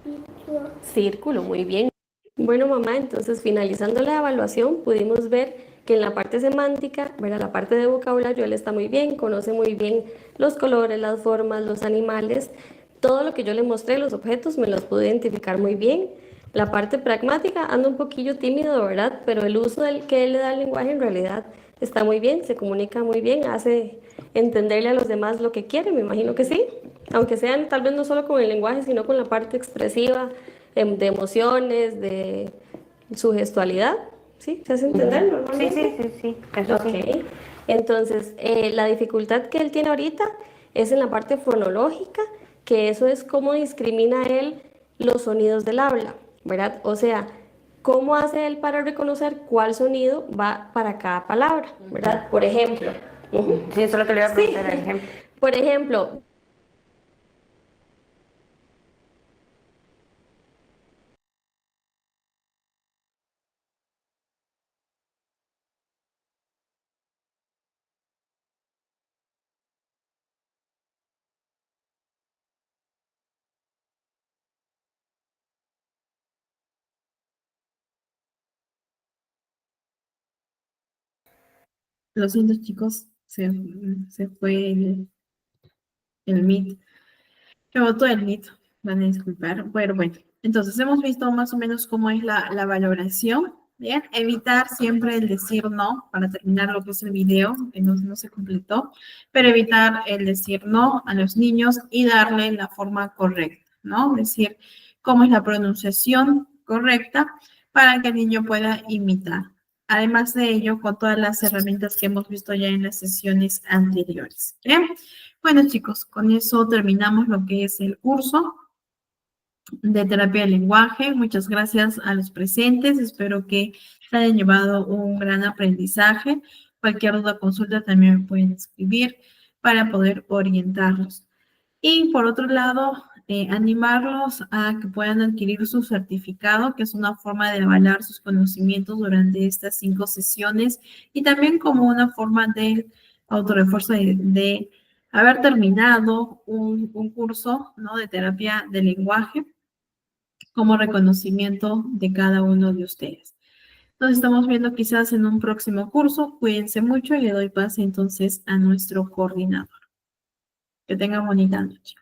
Círculo. Círculo, muy bien. Bueno, mamá, entonces finalizando la evaluación pudimos ver que en la parte semántica, ¿verdad? La parte de vocabulario él está muy bien, conoce muy bien los colores, las formas, los animales, todo lo que yo le mostré, los objetos, me los pude identificar muy bien. La parte pragmática anda un poquillo tímido, ¿verdad? Pero el uso que él le da al lenguaje en realidad está muy bien, se comunica muy bien, hace entenderle a los demás lo que quiere, me imagino que sí. Aunque sean tal vez no solo con el lenguaje, sino con la parte expresiva, de emociones, de su gestualidad. ¿Sí? ¿Se hace entender normalmente? Sí. Eso sí. Ok. Entonces, la dificultad que él tiene ahorita es en la parte fonológica, que eso es cómo discrimina él los sonidos del habla, ¿verdad? O sea, cómo hace él para reconocer cuál sonido va para cada palabra, ¿verdad? Por ejemplo. Sí, eso es lo que le iba a preguntar, Sí. el ejemplo. Por ejemplo, Lo siento, chicos, se fue el Meet. Se botó el Meet, van a disculpar. Pero bueno, entonces hemos visto más o menos cómo es la valoración. Bien, evitar siempre el decir no para terminar lo que es el video, que no se completó, pero evitar el decir no a los niños y darle la forma correcta, ¿no? Es decir, cómo es la pronunciación correcta para que el niño pueda imitar. Además de ello, con todas las herramientas que hemos visto ya en las sesiones anteriores. ¿Bien? Bueno, chicos, con eso terminamos lo que es el curso de terapia del lenguaje. Muchas gracias a los presentes. Espero que se hayan llevado un gran aprendizaje. Cualquier duda o consulta también me pueden escribir para poder orientarlos. Y por otro lado, animarlos a que puedan adquirir su certificado, que es una forma de avalar sus conocimientos durante estas 5 sesiones y también como una forma de autorrefuerzo de haber terminado un curso, ¿no?, de terapia de lenguaje como reconocimiento de cada uno de ustedes. Nos estamos viendo quizás en un próximo curso. Cuídense mucho y le doy pase entonces a nuestro coordinador. Que tengan bonita noche.